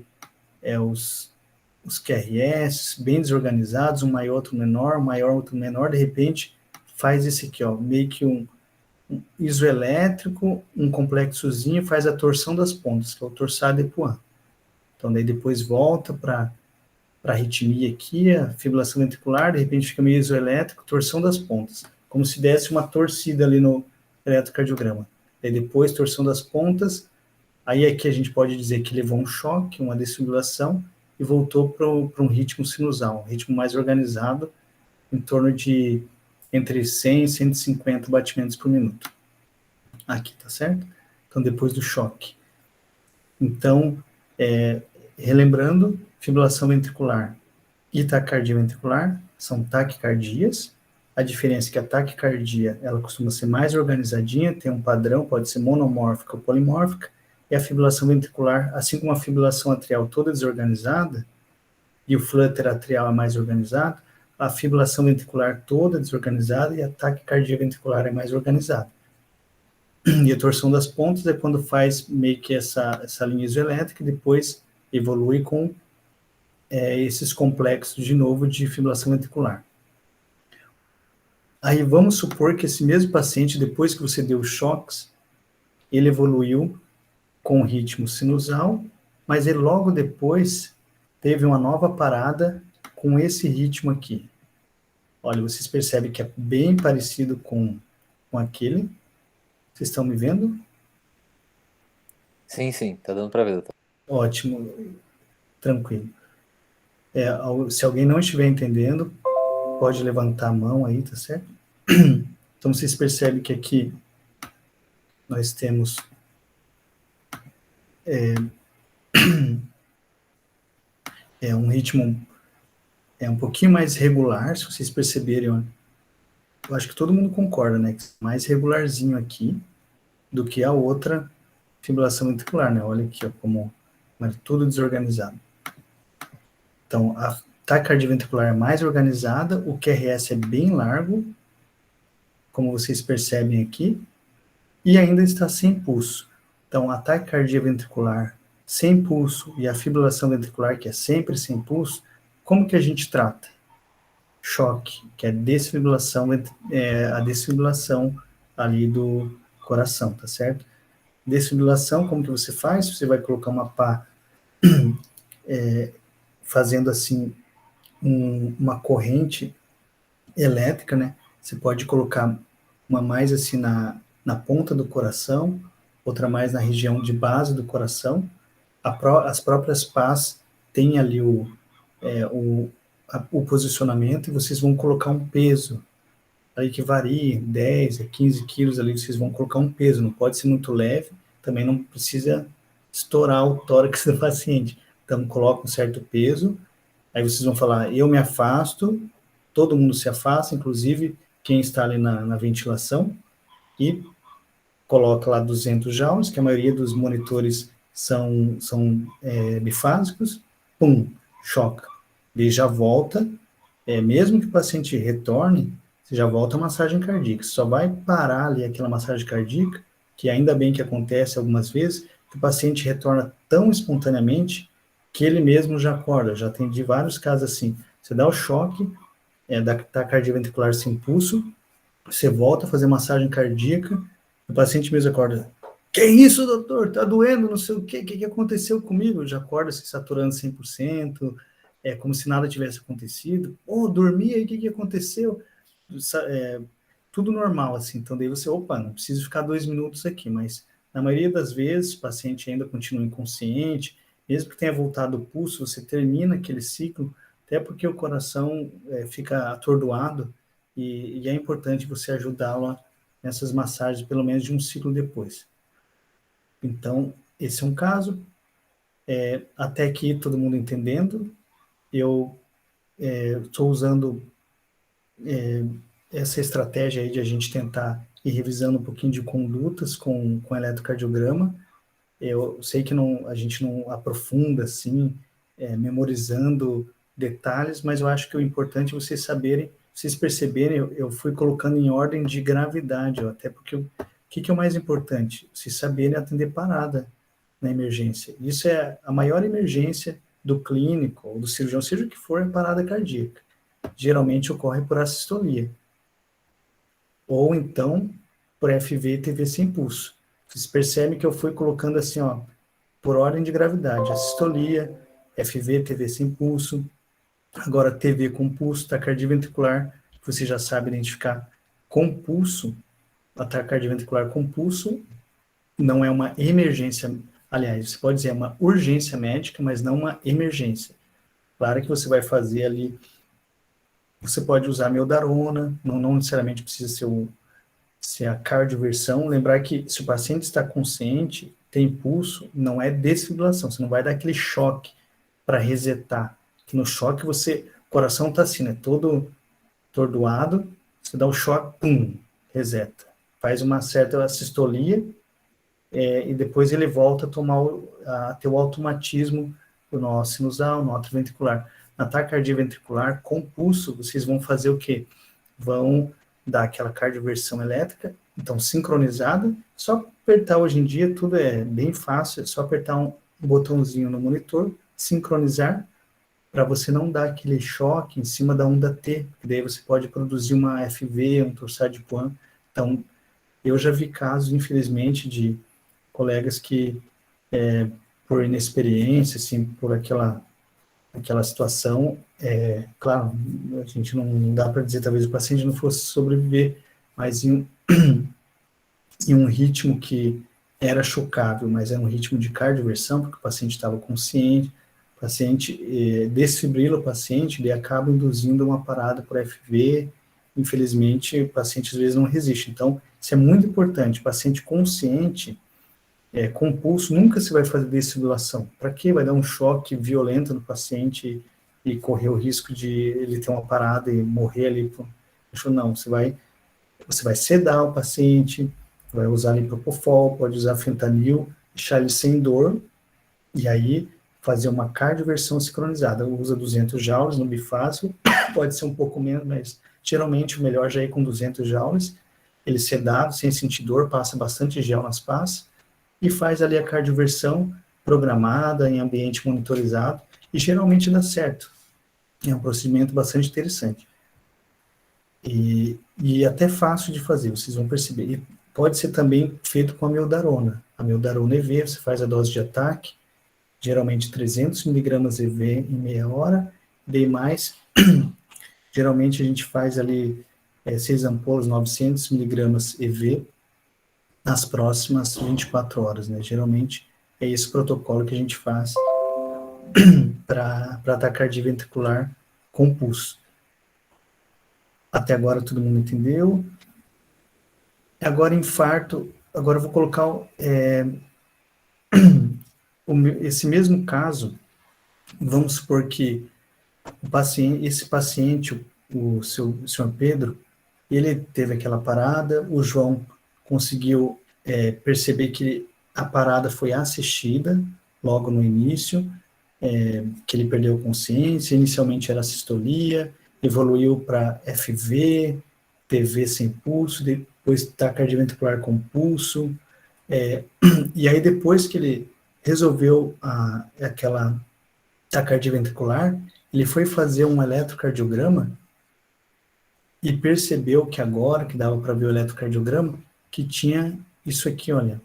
os QRS bem desorganizados, um maior, outro menor, de repente faz esse aqui, ó, meio que um isoelétrico, um complexozinho, faz a torção das pontas, que é o torsade de Poix. Então, daí depois volta para a arritmia aqui, a fibrilação ventricular, de repente fica meio isoelétrico, torção das pontas, como se desse uma torcida ali no eletrocardiograma. Daí depois, torção das pontas, aí aqui a gente pode dizer que levou um choque, uma desfibrilação, e voltou para um ritmo sinusal, um ritmo mais organizado, em torno de entre 100 e 150 batimentos por minuto. Aqui, tá certo? Então, depois do choque. Então, relembrando, fibrilação ventricular e taquicardia ventricular são taquicardias. A diferença é que a taquicardia, ela costuma ser mais organizadinha, tem um padrão, pode ser monomórfica ou polimórfica, e a fibrilação ventricular, assim como a fibrilação atrial toda desorganizada, e o flutter atrial é mais organizado, a fibrilação ventricular toda desorganizada e a taquicardia ventricular é mais organizada. E a torção das pontas é quando faz meio que essa linha isoelétrica e depois evolui com esses complexos, de novo, de fibrilação ventricular. Aí vamos supor que esse mesmo paciente, depois que você deu os choques, ele evoluiu com ritmo sinusal, mas ele logo depois teve uma nova parada com esse ritmo aqui. Olha, vocês percebem que é bem parecido com aquele. Vocês estão me vendo? Sim, tá dando para ver, doutor. Ótimo, tranquilo. Se alguém não estiver entendendo, pode levantar a mão aí, tá certo? Então, vocês percebem que aqui nós temos um ritmo um pouquinho mais regular, se vocês perceberem, ó, eu acho que todo mundo concorda, né, que é mais regularzinho aqui do que a outra fibrilação ventricular, né, olha aqui, ó, como é tudo desorganizado. Então, a taquicardia ventricular é mais organizada, o QRS é bem largo, como vocês percebem aqui, e ainda está sem pulso. Então, a taquicardia ventricular sem pulso e a fibrilação ventricular, que é sempre sem pulso, como que a gente trata? Choque, que é a desfibrilação ali do coração, tá certo? Desfibrilação, como que você faz? Você vai colocar uma pá fazendo assim uma corrente elétrica, né? Você pode colocar uma mais assim na ponta do coração, outra mais na região de base do coração. As próprias pás têm ali o posicionamento e vocês vão colocar um peso aí que varia, 10 a 15 quilos ali, vocês vão colocar um peso, não pode ser muito leve, também não precisa estourar o tórax do paciente. Então, coloca um certo peso, aí vocês vão falar, eu me afasto, todo mundo se afasta, inclusive quem está ali na ventilação, e coloca lá 200 joules, que a maioria dos monitores são bifásicos, pum, choca. Ele já volta, mesmo que o paciente retorne, você já volta a massagem cardíaca. Só vai parar ali aquela massagem cardíaca, que ainda bem que acontece algumas vezes, que o paciente retorna tão espontaneamente que ele mesmo já acorda. Já atendi vários casos assim. Você dá o choque, da taquicardia ventricular sem pulso, você volta a fazer massagem cardíaca, o paciente mesmo acorda. Que isso, doutor? Tá doendo, não sei o quê. O que aconteceu comigo? Já acorda se saturando 100%, como se nada tivesse acontecido. Dormi aí, o que aconteceu? Tudo normal, assim. Então, daí você, opa, não preciso ficar 2 minutos aqui, mas na maioria das vezes, o paciente ainda continua inconsciente, mesmo que tenha voltado o pulso, você termina aquele ciclo, até porque o coração fica atordoado, e é importante você ajudá-lo nessas massagens, pelo menos de um ciclo depois. Então, esse é um caso. Até aqui, todo mundo entendendo. Eu estou usando essa estratégia aí de a gente tentar ir revisando um pouquinho de condutas com eletrocardiograma. Eu sei que a gente não aprofunda, assim, memorizando detalhes, mas eu acho que o importante é vocês saberem, vocês perceberem, eu fui colocando em ordem de gravidade, até porque o que é o mais importante? Vocês saberem atender parada na emergência. Isso é a maior emergência do clínico, ou do cirurgião, seja o que for, é parada cardíaca. Geralmente ocorre por assistolia. Ou então, por FV e TV sem pulso. Vocês percebem que eu fui colocando assim, por ordem de gravidade. Assistolia, FV, TV sem pulso. Agora, TV com pulso, taquicardia ventricular, você já sabe identificar com pulso. A taquicardia ventricular com pulso não é uma emergência. Aliás, você pode dizer uma urgência médica, mas não uma emergência. Claro que você vai fazer ali, você pode usar meldarona, não necessariamente precisa ser a cardioversão. Lembrar que se o paciente está consciente, tem pulso, não é desfibrilação, você não vai dar aquele choque para resetar. Que no choque o coração está assim, né, todo atordoado, você dá o choque, pum, reseta. Faz uma certa sistolia, e depois ele volta a ter o automatismo do nó sinusal, nó atrioventricular. Na taquicardia ventricular, com pulso, vocês vão fazer o quê? Vão dar aquela cardioversão elétrica, então sincronizada, só apertar hoje em dia, tudo é bem fácil, é só apertar um botãozinho no monitor, sincronizar, para você não dar aquele choque em cima da onda T, que daí você pode produzir uma FV, um torsade de Points. Então, eu já vi casos, infelizmente, de colegas que, por inexperiência, assim, por aquela situação, claro, a gente não dá para dizer, talvez o paciente não fosse sobreviver, mas em um ritmo que era chocável, mas era um ritmo de cardioversão, porque o paciente estava consciente, o paciente desfibrila o paciente, ele acaba induzindo uma parada por FV, infelizmente o paciente às vezes não resiste. Então, isso é muito importante, o paciente consciente, com pulso, nunca se vai fazer desfibrilação. Para quê? Vai dar um choque violento no paciente e correr o risco de ele ter uma parada e morrer ali. Não, você vai sedar o paciente, vai usar ali propofol, pode usar fentanil, deixar ele sem dor, e aí fazer uma cardioversão sincronizada. Usa 200 joules no bifásico, pode ser um pouco menos, mas geralmente o melhor já é com 200 joules, ele sedado, sem sentir dor, passa bastante gel nas pás, e faz ali a cardioversão programada, em ambiente monitorizado, e geralmente dá certo. É um procedimento bastante interessante. E até fácil de fazer, vocês vão perceber. E pode ser também feito com a meldarona. A meldarona EV, você faz a dose de ataque, geralmente 300 miligramas EV em meia hora, daí mais, geralmente a gente faz ali 6 ampolas, 900 miligramas EV, nas próximas 24 horas, né? Geralmente é esse protocolo que a gente faz para taquicardia ventricular com pulso. Até agora todo mundo entendeu. Agora infarto, agora eu vou colocar esse mesmo caso, vamos supor que esse paciente, o senhor Pedro, ele teve aquela parada, o João conseguiu perceber que a parada foi assistida logo no início, que ele perdeu consciência, inicialmente era sistolia, evoluiu para FV, PV sem pulso, depois taquicardia ventricular com pulso, e aí depois que ele resolveu aquela taquicardia ventricular, ele foi fazer um eletrocardiograma e percebeu que agora, que dava para ver o eletrocardiograma, que tinha isso aqui, olha.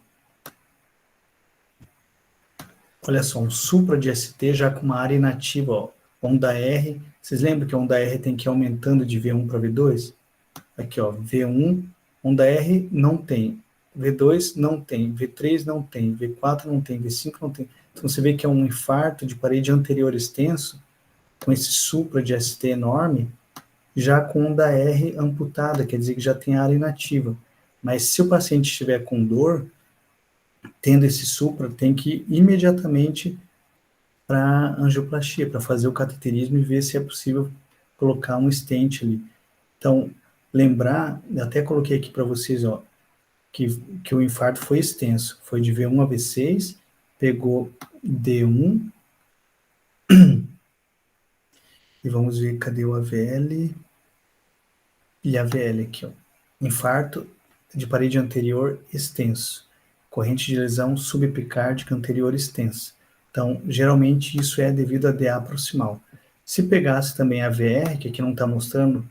Olha só, um supra de ST já com uma área inativa, ó. Onda R. Vocês lembram que a onda R tem que ir aumentando de V1 para V2? Aqui, ó, V1, onda R não tem. V2 não tem, V3 não tem, V4 não tem, V5 não tem. Então você vê que é um infarto de parede anterior extenso, com esse supra de ST enorme, já com onda R amputada, quer dizer que já tem área inativa. Mas se o paciente estiver com dor, tendo esse supra, tem que ir imediatamente para angioplastia, para fazer o cateterismo e ver se é possível colocar um stent ali. Então, lembrar, até coloquei aqui para vocês, ó, que o infarto foi extenso, foi de V1 a V6, pegou D1, e vamos ver, cadê o AVL? E AVL aqui, ó. Infarto de parede anterior extenso. Corrente de lesão subepicárdica anterior extensa. Então, geralmente isso é devido a DA proximal. Se pegasse também a VR, que aqui não está mostrando,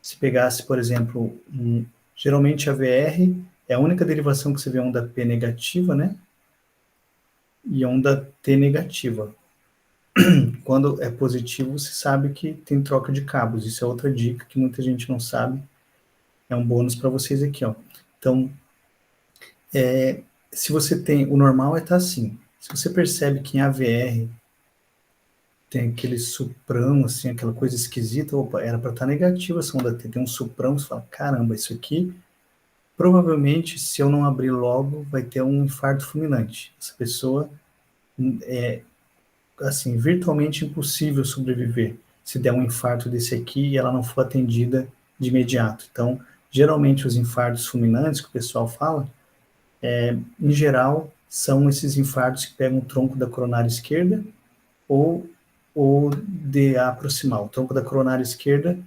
se pegasse, por exemplo, geralmente a VR é a única derivação que você vê onda P negativa, né? E onda T negativa. Quando é positivo, você sabe que tem troca de cabos. Isso é outra dica que muita gente não sabe. É um bônus para vocês aqui, ó. Então, se você tem... O normal é estar assim. Se você percebe que em AVR tem aquele suprão, assim, aquela coisa esquisita, opa, era para estar negativa essa onda T. Tem um suprão, você fala, caramba, isso aqui, provavelmente, se eu não abrir logo, vai ter um infarto fulminante. Essa pessoa assim, virtualmente impossível sobreviver se der um infarto desse aqui e ela não for atendida de imediato. Então, geralmente os infartos fulminantes que o pessoal fala, em geral, são esses infartos que pegam o tronco da coronária esquerda ou DA proximal. O tronco da coronária esquerda,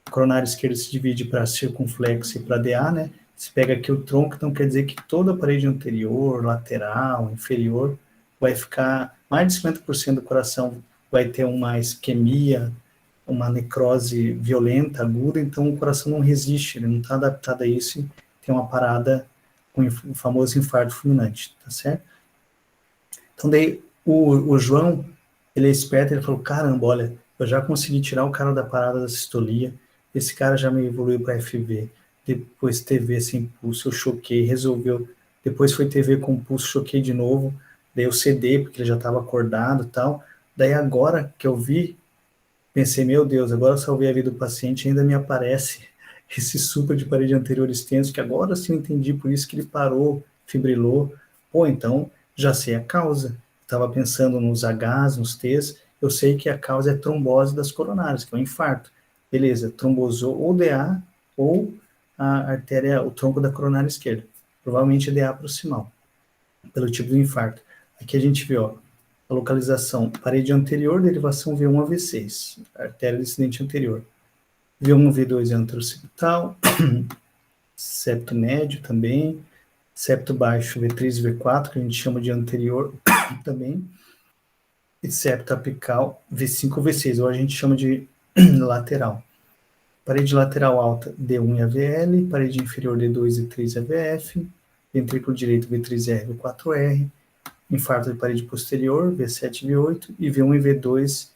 a coronária esquerda se divide para circunflexa e para DA, né? Se pega aqui o tronco, então quer dizer que toda a parede anterior, lateral, inferior, vai ficar, mais de 50% do coração vai ter uma isquemia, uma necrose violenta, aguda, então o coração não resiste, ele não está adaptado a isso e tem uma parada com o famoso infarto fulminante, tá certo? Então daí o João, ele é esperto, ele falou, caramba, olha, eu já consegui tirar o cara da parada da sistolia, esse cara já me evoluiu para FV, depois TV sem pulso, eu choquei, resolveu, depois foi TV com pulso, choquei de novo, daí eu CD, porque ele já estava acordado e tal, daí agora que eu vi, pensei, meu Deus, agora eu salvei a vida do paciente, ainda me aparece esse supra de parede anterior extenso, que agora sim eu entendi, por isso que ele parou, fibrilou, ou então já sei a causa, estava pensando nos Hs, nos Ts, eu sei que a causa é trombose das coronárias, que é um infarto, beleza, trombosou ou DA, ou a artéria, o tronco da coronária esquerda, provavelmente é DA proximal, pelo tipo do infarto. Aqui a gente vê, ó, a localização, parede anterior, derivação V1 a V6, artéria descendente anterior. V1, V2 é anteroccipital, septo médio também, septo baixo V3 e V4, que a gente chama de anterior também, e septo apical V5 ou V6, ou a gente chama de lateral. Parede lateral alta D1 e AVL, parede inferior D2 e 3 AVF, ventrículo direito V3R e V4R, infarto de parede posterior, V7 e V8, e V1 e V2,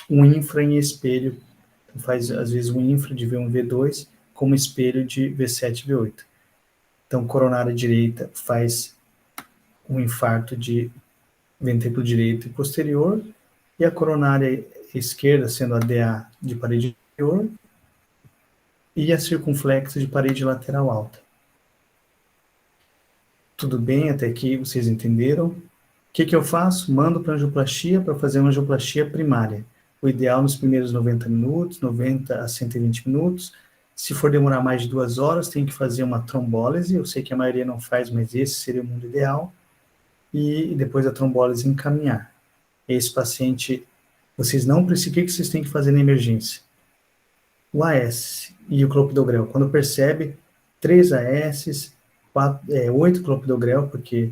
um infra em espelho, então faz às vezes um infra de V1 e V2, como espelho de V7 e V8. Então, coronária direita faz um infarto de ventrículo direito e posterior, e a coronária esquerda, sendo a DA de parede inferior, e a circunflexa de parede lateral alta. Tudo bem, até aqui vocês entenderam? O que eu faço? Mando para angioplastia para fazer uma angioplastia primária. O ideal nos primeiros 90 minutos, 90 a 120 minutos. Se for demorar mais de 2 horas, tem que fazer uma trombólise. Eu sei que a maioria não faz, mas esse seria o mundo ideal. E depois a trombólise encaminhar. Esse paciente, vocês não precisam, o que vocês têm que fazer na emergência? O AS e o clopidogrel. Quando percebe, 3 AS, 8 clopidogrel, porque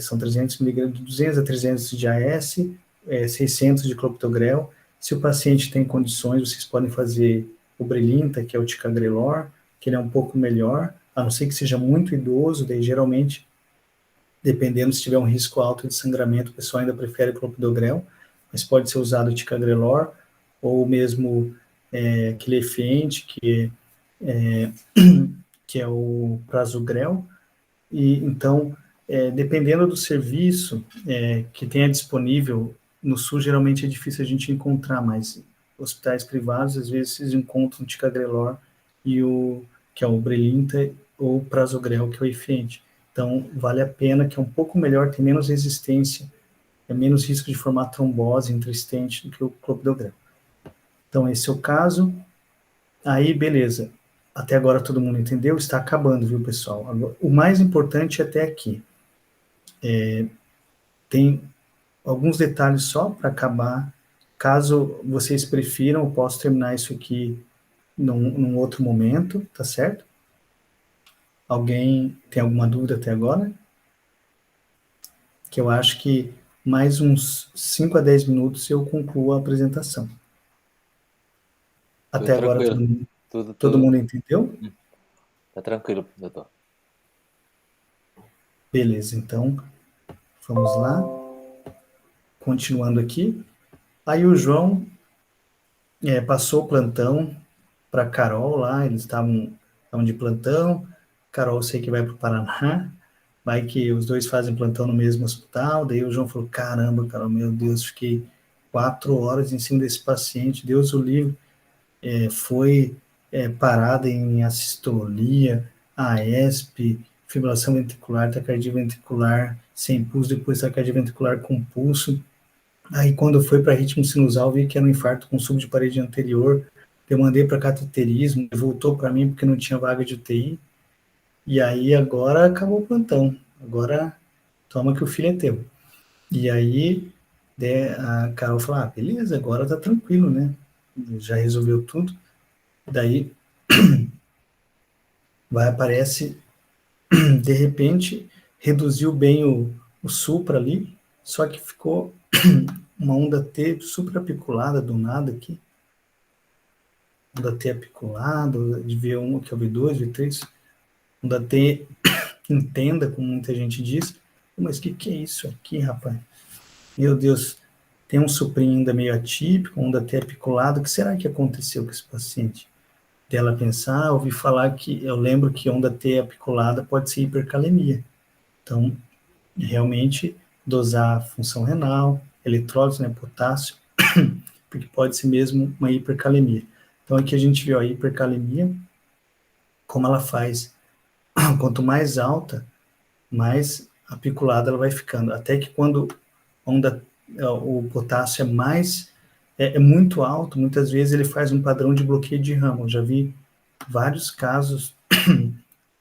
são 300 mg, 200 a 300 de AS, 600 de clopidogrel. Se o paciente tem condições, vocês podem fazer o Brilinta, que é o ticagrelor, que ele é um pouco melhor, a não ser que seja muito idoso, daí geralmente, dependendo se tiver um risco alto de sangramento, o pessoal ainda prefere o clopidogrel, mas pode ser usado o ticagrelor, ou mesmo aquele efiente, que é o prasugrel. E então, dependendo do serviço que tenha disponível, no Sul geralmente é difícil a gente encontrar, mas hospitais privados às vezes vocês encontram o ticagrelor e que é o Brilinta, ou o prasugrel, que é o efiente. Então, vale a pena, que é um pouco melhor, tem menos resistência, menos risco de formar trombose entre stent do que o clopidogrel. Então, esse é o caso. Aí, beleza. Até agora todo mundo entendeu? Está acabando, viu, pessoal? Agora, o mais importante até aqui. Tem alguns detalhes só para acabar. Caso vocês prefiram, eu posso terminar isso aqui num outro momento, tá certo? Alguém tem alguma dúvida até agora? Que eu acho que mais uns 5 a 10 minutos eu concluo a apresentação. Até agora todo mundo entendeu? Tá tranquilo, doutor. Beleza, então vamos lá. Continuando aqui. Aí o João passou o plantão para Carol lá, eles estavam de plantão. Carol, sei que vai para o Paraná, vai que os dois fazem plantão no mesmo hospital. Daí o João falou: caramba, Carol, meu Deus, fiquei 4 horas em cima desse paciente, Deus o livre. Foi parada em assistolia, AESP, fibrilação ventricular, taquicardia ventricular sem pulso, depois taquicardia ventricular com pulso. Aí quando foi para ritmo sinusal, vi que era um infarto com subo de parede anterior, eu mandei para cateterismo, voltou para mim porque não tinha vaga de UTI, e aí agora acabou o plantão, agora toma que o filho é teu. E aí a Carol falou: ah, beleza, agora tá tranquilo, né? Já resolveu tudo. Daí aparece, de repente, reduziu bem o supra ali, só que ficou uma onda T suprapiculada do nada aqui. Onda T apiculada, de V1, que é o V2, V3. Onda T entenda, como muita gente diz. Mas o que é isso aqui, rapaz? Meu Deus, tem um suprinho ainda meio atípico, onda T apiculada. O que será que aconteceu com esse paciente? Dela pensar, ouvi falar que, eu lembro que onda T apiculada pode ser hipercalemia. Então, realmente, dosar a função renal, eletrólitos, né, potássio, porque pode ser mesmo uma hipercalemia. Então, aqui a gente viu a hipercalemia, como ela faz, quanto mais alta, mais apiculada ela vai ficando, até que quando o potássio é muito alto, muitas vezes ele faz um padrão de bloqueio de ramo. Eu já vi vários casos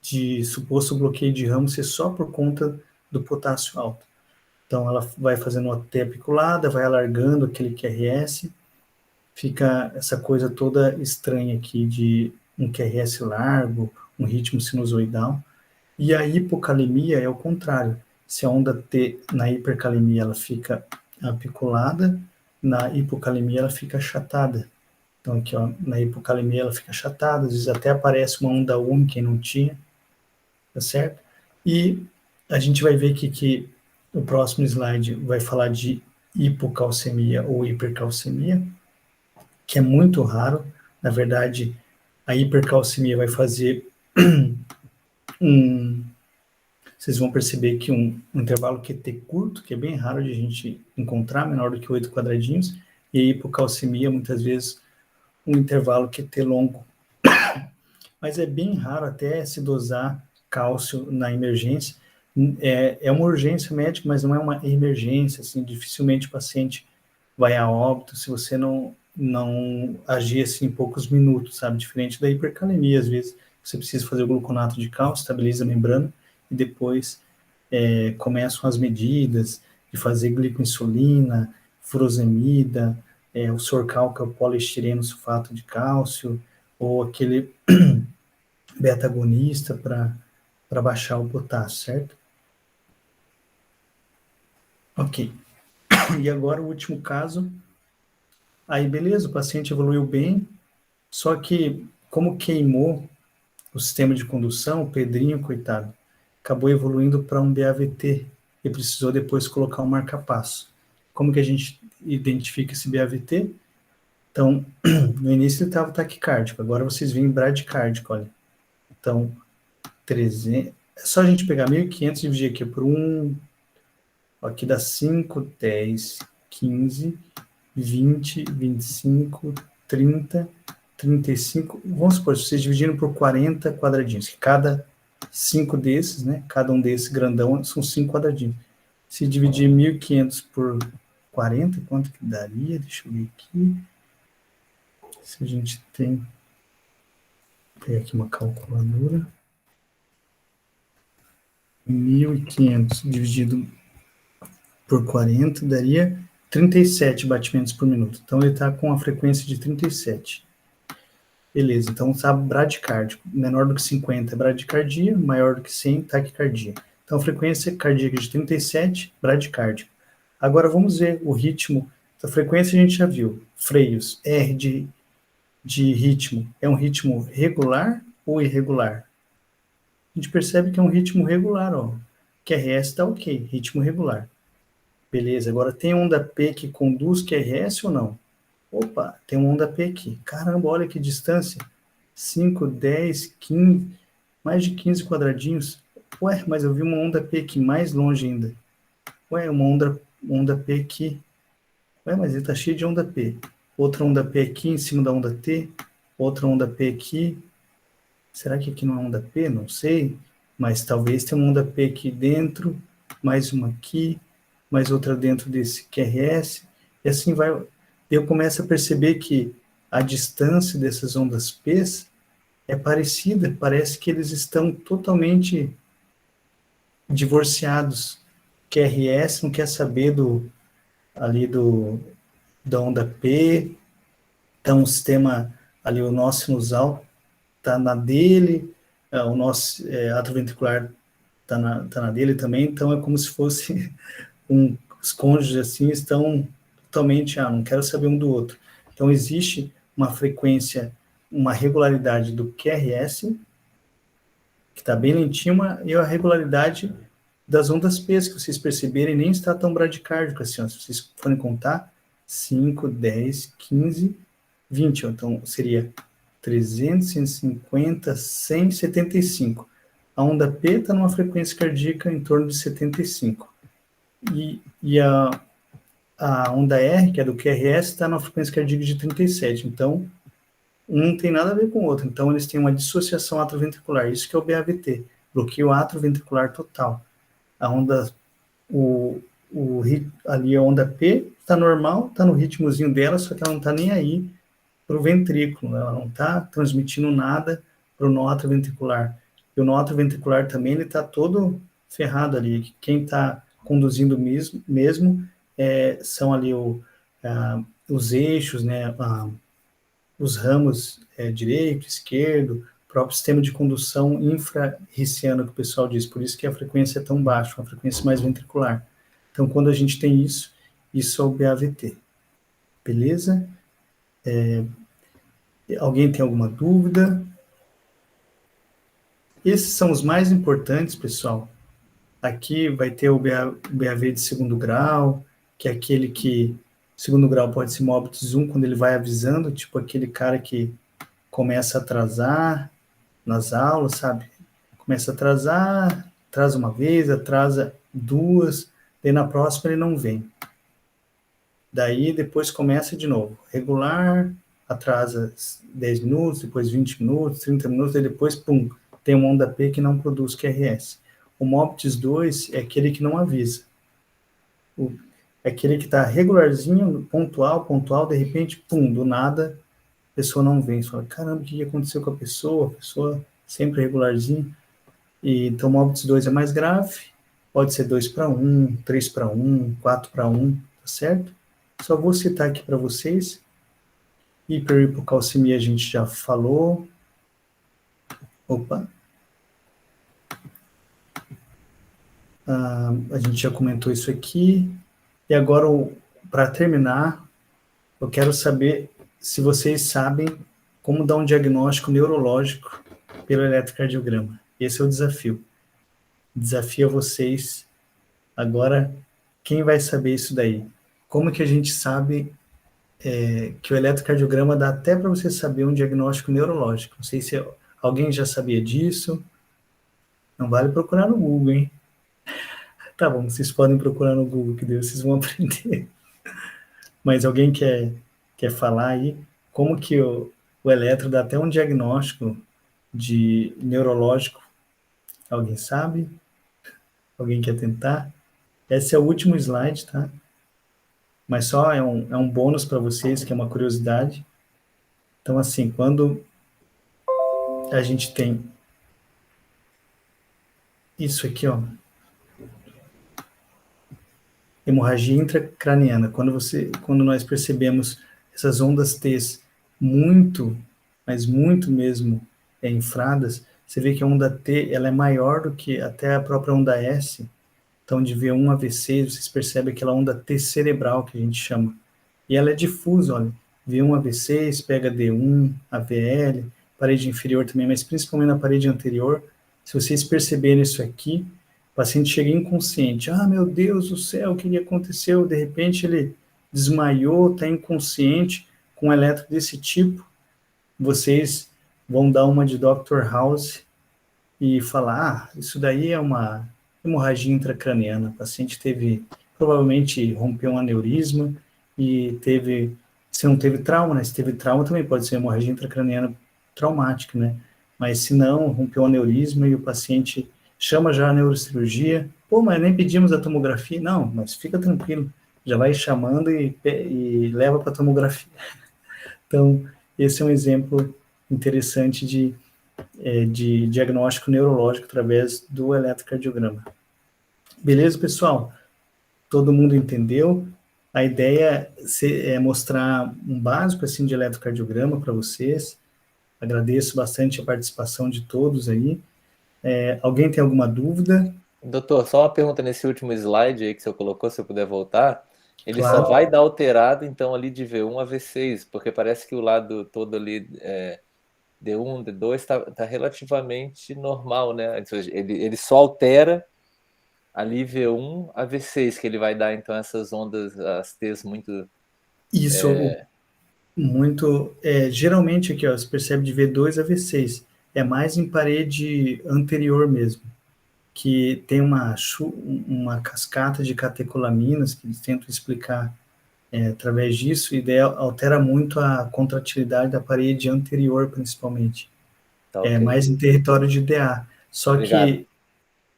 de suposto bloqueio de ramo ser só por conta do potássio alto. Então, ela vai fazendo uma T apiculada, vai alargando aquele QRS, fica essa coisa toda estranha aqui de um QRS largo, um ritmo sinusoidal. E a hipocalemia é o contrário. Se a onda T na hipercalemia ela fica apiculada, na hipocalemia ela fica achatada. Então aqui, ó, na hipocalemia ela fica achatada, às vezes até aparece uma onda única quem não tinha, tá certo? E a gente vai ver que o próximo slide vai falar de hipocalcemia ou hipercalcemia, que é muito raro. Na verdade, a hipercalcemia vai fazer vocês vão perceber que um intervalo QT curto, que é bem raro de a gente encontrar, menor do que 8 quadradinhos, e a hipocalcemia, muitas vezes, um intervalo QT longo. Mas é bem raro até se dosar cálcio na emergência. É uma urgência médica, mas não é uma emergência, assim, dificilmente o paciente vai a óbito se você não não agir assim em poucos minutos, sabe? Diferente da hipercalemia, às vezes você precisa fazer o gluconato de cálcio, estabiliza a membrana, e depois começam as medidas de fazer glicoinsulina, furosemida, o Sorcal, que é o poliestireno sulfato de cálcio, ou aquele beta-agonista para baixar o potássio, certo? Ok. E agora o último caso. Aí, beleza, o paciente evoluiu bem, só que, como queimou o sistema de condução, o Pedrinho, coitado, acabou evoluindo para um BAVT e precisou depois colocar um marca-passo. Como que a gente identifica esse BAVT? Então, no início ele estava taquicárdico, agora vocês veem bradicárdico, olha. Então, 300, é só a gente pegar 1.500 e dividir aqui por 1, aqui dá 5, 10, 15, 20, 25, 30, 35, vamos supor, vocês dividiram por 40 quadradinhos, cada 5 desses, né, cada um desses grandão são 5 quadradinhos. Se dividir 1.500 por 40, quanto que daria? Deixa eu ver aqui. Se a gente tem... Vou pegar aqui uma calculadora. 1.500 dividido por 40 daria 37 batimentos por minuto. Então, ele está com a frequência de 37. Beleza, então está bradicárdico. Menor do que 50 é bradicardia, maior do que 100 taquicardia. Então, a frequência cardíaca de 37, bradicárdico. Agora, vamos ver o ritmo. A frequência a gente já viu. Freios, R de ritmo. É um ritmo regular ou irregular? A gente percebe que é um ritmo regular, ó. QRS está ok, ritmo regular. Beleza, agora tem onda P que conduz QRS ou não? Opa, tem uma onda P aqui. Caramba, olha que distância. 5, 10, 15, mais de 15 quadradinhos. Ué, mas eu vi uma onda P aqui mais longe ainda. Ué, uma onda P aqui. Ué, mas ele está cheio de onda P. Outra onda P aqui em cima da onda T. Outra onda P aqui. Será que aqui não é onda P? Não sei. Mas talvez tenha uma onda P aqui dentro. Mais uma aqui. Mais outra dentro desse QRS. E assim vai. Eu começo a perceber que a distância dessas ondas P é parecida. Parece que eles estão totalmente divorciados. QRS não quer saber da onda P, então o sistema ali, o nosso sinusal está na dele, o nosso atroventricular está na dele também, então é como se fosse os cônjuges assim estão totalmente, não quero saber um do outro. Então existe uma frequência, uma regularidade do QRS, que está bem lentinho, e a regularidade das ondas P, que vocês perceberem, nem está tão bradicárdico assim, ó. Se vocês forem contar, 5, 10, 15, 20, ó. Então seria 300, 150, 100, 75. A onda P está numa frequência cardíaca em torno de 75. E a onda R, que é do QRS, está numa frequência cardíaca de 37. Então, um não tem nada a ver com o outro. Então, eles têm uma dissociação atroventricular. Isso que é o BAVT, bloqueio atroventricular total. A onda, ali a onda P está normal, está no ritmozinho dela, só que ela não está nem aí para o ventrículo, ela não está transmitindo nada para o nó atroventricular. E o nó atroventricular também ele está todo ferrado ali. Quem está conduzindo mesmo são ali os eixos, né, os ramos direito, esquerdo, próprio sistema de condução infrarriciano, que o pessoal diz, por isso que a frequência é tão baixa, uma frequência mais ventricular. Então, quando a gente tem isso é o BAVT. Beleza? Alguém tem alguma dúvida? Esses são os mais importantes, pessoal. Aqui vai ter o BAV de segundo grau, que é aquele que, segundo grau pode ser Mobitus 1, quando ele vai avisando, tipo aquele cara que começa a atrasar nas aulas, sabe? Começa a atrasar, atrasa uma vez, atrasa duas, daí na próxima ele não vem. Daí depois começa de novo, regular, atrasa 10 minutos, depois 20 minutos, 30 minutos, e depois, pum, tem uma onda P que não produz QRS. O Mobitus 2 é aquele que não avisa. É aquele que está regularzinho, pontual, de repente, pum, do nada, a pessoa não vem. Você fala, caramba, o que aconteceu com a pessoa? A pessoa sempre regularzinho. E, então, o óbitos 2 é mais grave, pode ser 2-1, 3-1, 4-1, tá certo? Só vou citar aqui para vocês. Hiperhipocalcemia a gente já falou. Opa. A gente já comentou isso aqui. E agora, para terminar, eu quero saber se vocês sabem como dar um diagnóstico neurológico pelo eletrocardiograma. Esse é o desafio. Desafio a vocês. Agora, quem vai saber isso daí? Como que a gente sabe que o eletrocardiograma dá até para você saber um diagnóstico neurológico? Não sei se alguém já sabia disso. Não vale procurar no Google, hein? Tá bom, vocês podem procurar no Google, que Deus, vocês vão aprender. Mas alguém quer falar aí como que o eletro dá até um diagnóstico de neurológico? Alguém sabe? Alguém quer tentar? Esse é o último slide, tá? Mas só é um bônus para vocês, que é uma curiosidade. Então, assim, quando a gente tem isso aqui, ó, hemorragia intracraniana, quando nós percebemos essas ondas T muito, mas muito mesmo infradas, você vê que a onda T ela é maior do que até a própria onda S. Então, de V1 a V6, vocês percebem aquela onda T cerebral que a gente chama. E ela é difusa, olha. V1 a V6, pega D1, AVL, parede inferior também, mas principalmente na parede anterior. Se vocês perceberem isso aqui, o paciente chega inconsciente. Ah, meu Deus do céu, o que aconteceu? De repente ele desmaiou, está inconsciente, com um eletro desse tipo. Vocês vão dar uma de Dr. House e falar, isso daí é uma hemorragia intracraniana. O paciente provavelmente rompeu um aneurisma e se não teve trauma, né? Se teve trauma também pode ser hemorragia intracraniana traumática, né? Mas se não, rompeu um aneurisma e o paciente chama já a neurocirurgia, pô, mas nem pedimos a tomografia. Não, mas fica tranquilo, já vai chamando e leva para a tomografia. Então, esse é um exemplo interessante de diagnóstico neurológico através do eletrocardiograma. Beleza, pessoal? Todo mundo entendeu? A ideia é mostrar um básico assim de eletrocardiograma para vocês. Agradeço bastante a participação de todos aí. Alguém tem alguma dúvida? Doutor, só uma pergunta nesse último slide aí que você colocou, se eu puder voltar. Ele Claro. só vai dar alterado, então, ali de V1 a V6, porque parece que o lado todo ali, D1, D2, está relativamente normal, né? Ele só altera ali V1 a V6, que ele vai dar, então, essas ondas, as T's muito... Isso, geralmente aqui, ó, você percebe de V2 a V6, é mais em parede anterior mesmo, que tem uma cascata de catecolaminas, que eles tentam explicar através disso, e daí altera muito a contratilidade da parede anterior, principalmente. Tá, okay. Mais em território de DA. Só Obrigado. Que,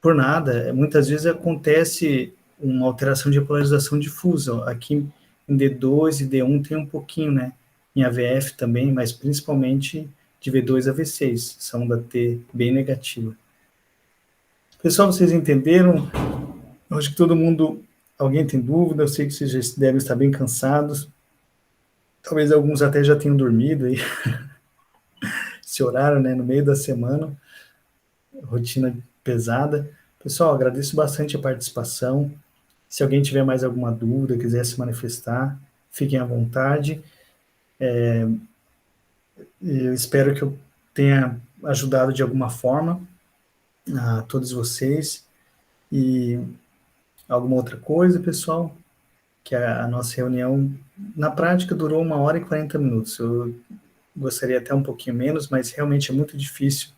por nada, muitas vezes acontece uma alteração de polarização difusa. Aqui em D2 e D1 tem um pouquinho, né? Em AVF também, mas principalmente de V2 a V6, essa onda T bem negativa. Pessoal, vocês entenderam? Eu acho que todo mundo... Alguém tem dúvida? Eu sei que vocês já devem estar bem cansados. Talvez alguns até já tenham dormido aí. Esse horário, né? No meio da semana. Rotina pesada. Pessoal, agradeço bastante a participação. Se alguém tiver mais alguma dúvida, quiser se manifestar, fiquem à vontade. Eu espero que eu tenha ajudado de alguma forma a todos vocês. E alguma outra coisa, pessoal? Que a nossa reunião, na prática, durou 1h e 40 minutos. Eu gostaria até um pouquinho menos, mas realmente é muito difícil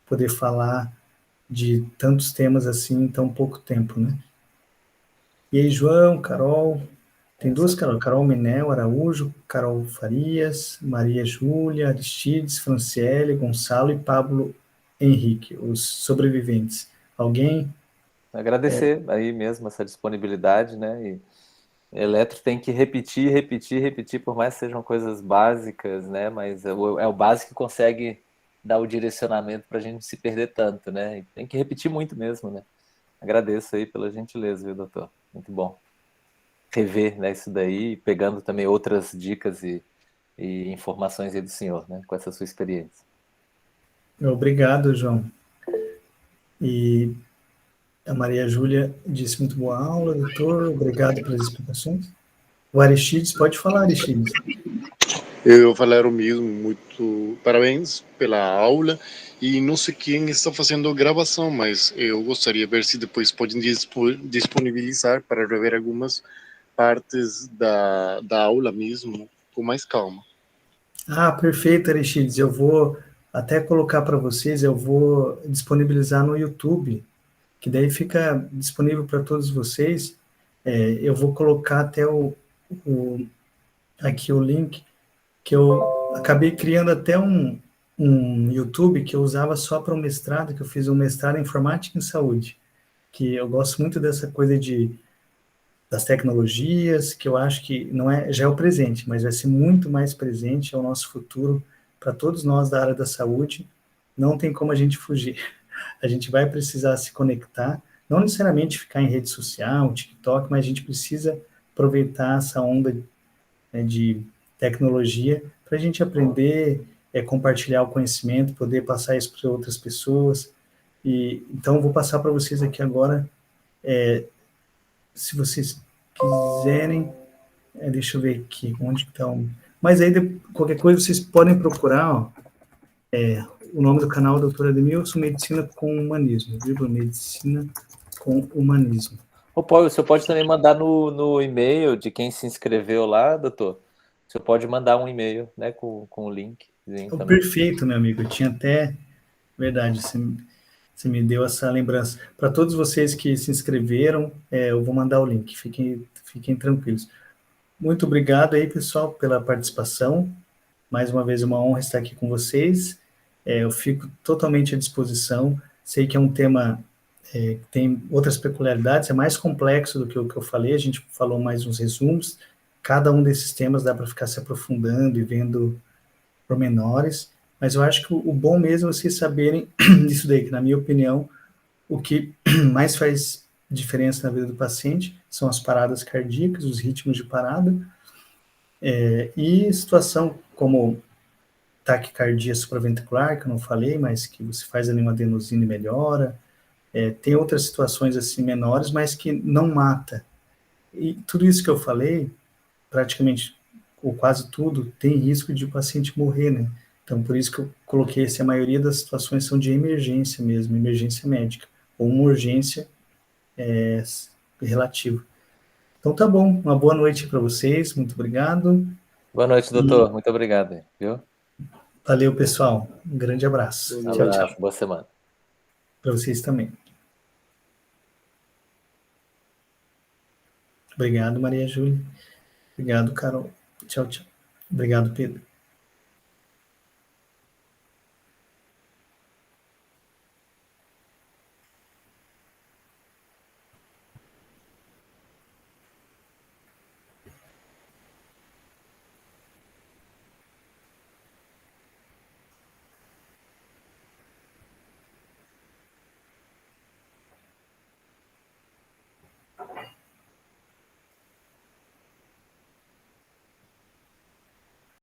poder falar de tantos temas assim em tão pouco tempo, né? E aí, João, Carol, tem duas Carol Menel Araújo, Carol Farias, Maria Júlia, Aristides, Franciele, Gonçalo e Pablo Henrique, os sobreviventes. Alguém? Agradecer aí mesmo essa disponibilidade, né? Eletro tem que repetir, repetir, repetir, por mais que sejam coisas básicas, né? Mas é o básico que consegue dar o direcionamento para a gente não se perder tanto, né? E tem que repetir muito mesmo, né? Agradeço aí pela gentileza, viu, doutor? Muito bom rever, né, isso daí, pegando também outras dicas e informações aí do senhor, né, com essa sua experiência. Obrigado, João. E a Maria Júlia disse muito boa aula, doutor. Obrigado pelas explicações. O Aristides, pode falar, Aristides. Eu falar o mesmo, muito parabéns pela aula. E não sei quem está fazendo a gravação, mas eu gostaria de ver se depois podem disponibilizar para rever algumas partes da aula mesmo, com mais calma. Ah, perfeito, Aristides. Eu vou até colocar para vocês, eu vou disponibilizar no YouTube, que daí fica disponível para todos vocês. Eu vou colocar até aqui o link, que eu acabei criando até um YouTube que eu usava só para o mestrado, que eu fiz um mestrado em informática em saúde, que eu gosto muito dessa coisa das tecnologias, que eu acho que não já é o presente, mas vai ser muito mais presente, é o nosso futuro para todos nós da área da saúde. Não tem como a gente fugir. A gente vai precisar se conectar, não necessariamente ficar em rede social, TikTok, mas a gente precisa aproveitar essa onda, né, de tecnologia para a gente aprender, compartilhar o conhecimento, poder passar isso para outras pessoas. E então eu vou passar para vocês aqui agora, se vocês quiserem, deixa eu ver aqui, onde que está Mas aí, qualquer coisa, vocês podem procurar, ó, o nome do canal é Dr. Ademilson, Medicina com Humanismo, vírgula, Medicina com Humanismo. Ô, Paulo, o senhor pode também mandar no e-mail de quem se inscreveu lá, doutor? O senhor pode mandar um e-mail, né, com o link também. Perfeito, meu amigo, eu tinha até, verdade, você me deu essa lembrança. Para todos vocês que se inscreveram, eu vou mandar o link, fiquem tranquilos. Muito obrigado aí, pessoal, pela participação. Mais uma vez, uma honra estar aqui com vocês. Eu fico totalmente à disposição. Sei que é um tema que tem outras peculiaridades, é mais complexo do que o que eu falei. A gente falou mais uns resumos. Cada um desses temas dá para ficar se aprofundando e vendo pormenores. Mas eu acho que o bom mesmo é vocês saberem disso daí, que, na minha opinião, o que mais faz diferença na vida do paciente são as paradas cardíacas, os ritmos de parada, e situação como taquicardia supraventricular, que eu não falei, mas que você faz ali uma adenosina e melhora. Tem outras situações assim menores, mas que não mata. E tudo isso que eu falei, praticamente, ou quase tudo, tem risco de o paciente morrer, né? Então, por isso que eu coloquei a maioria das situações são de emergência mesmo, emergência médica, ou uma urgência relativa. Então, tá bom. Uma boa noite para vocês. Muito obrigado. Boa noite, doutor. Muito obrigado, viu? Valeu, pessoal. Um grande abraço. Um Tchau, abraço. tchau. Boa semana. Para vocês também. Obrigado, Maria Júlia. Obrigado, Carol. Tchau, tchau. Obrigado, Pedro.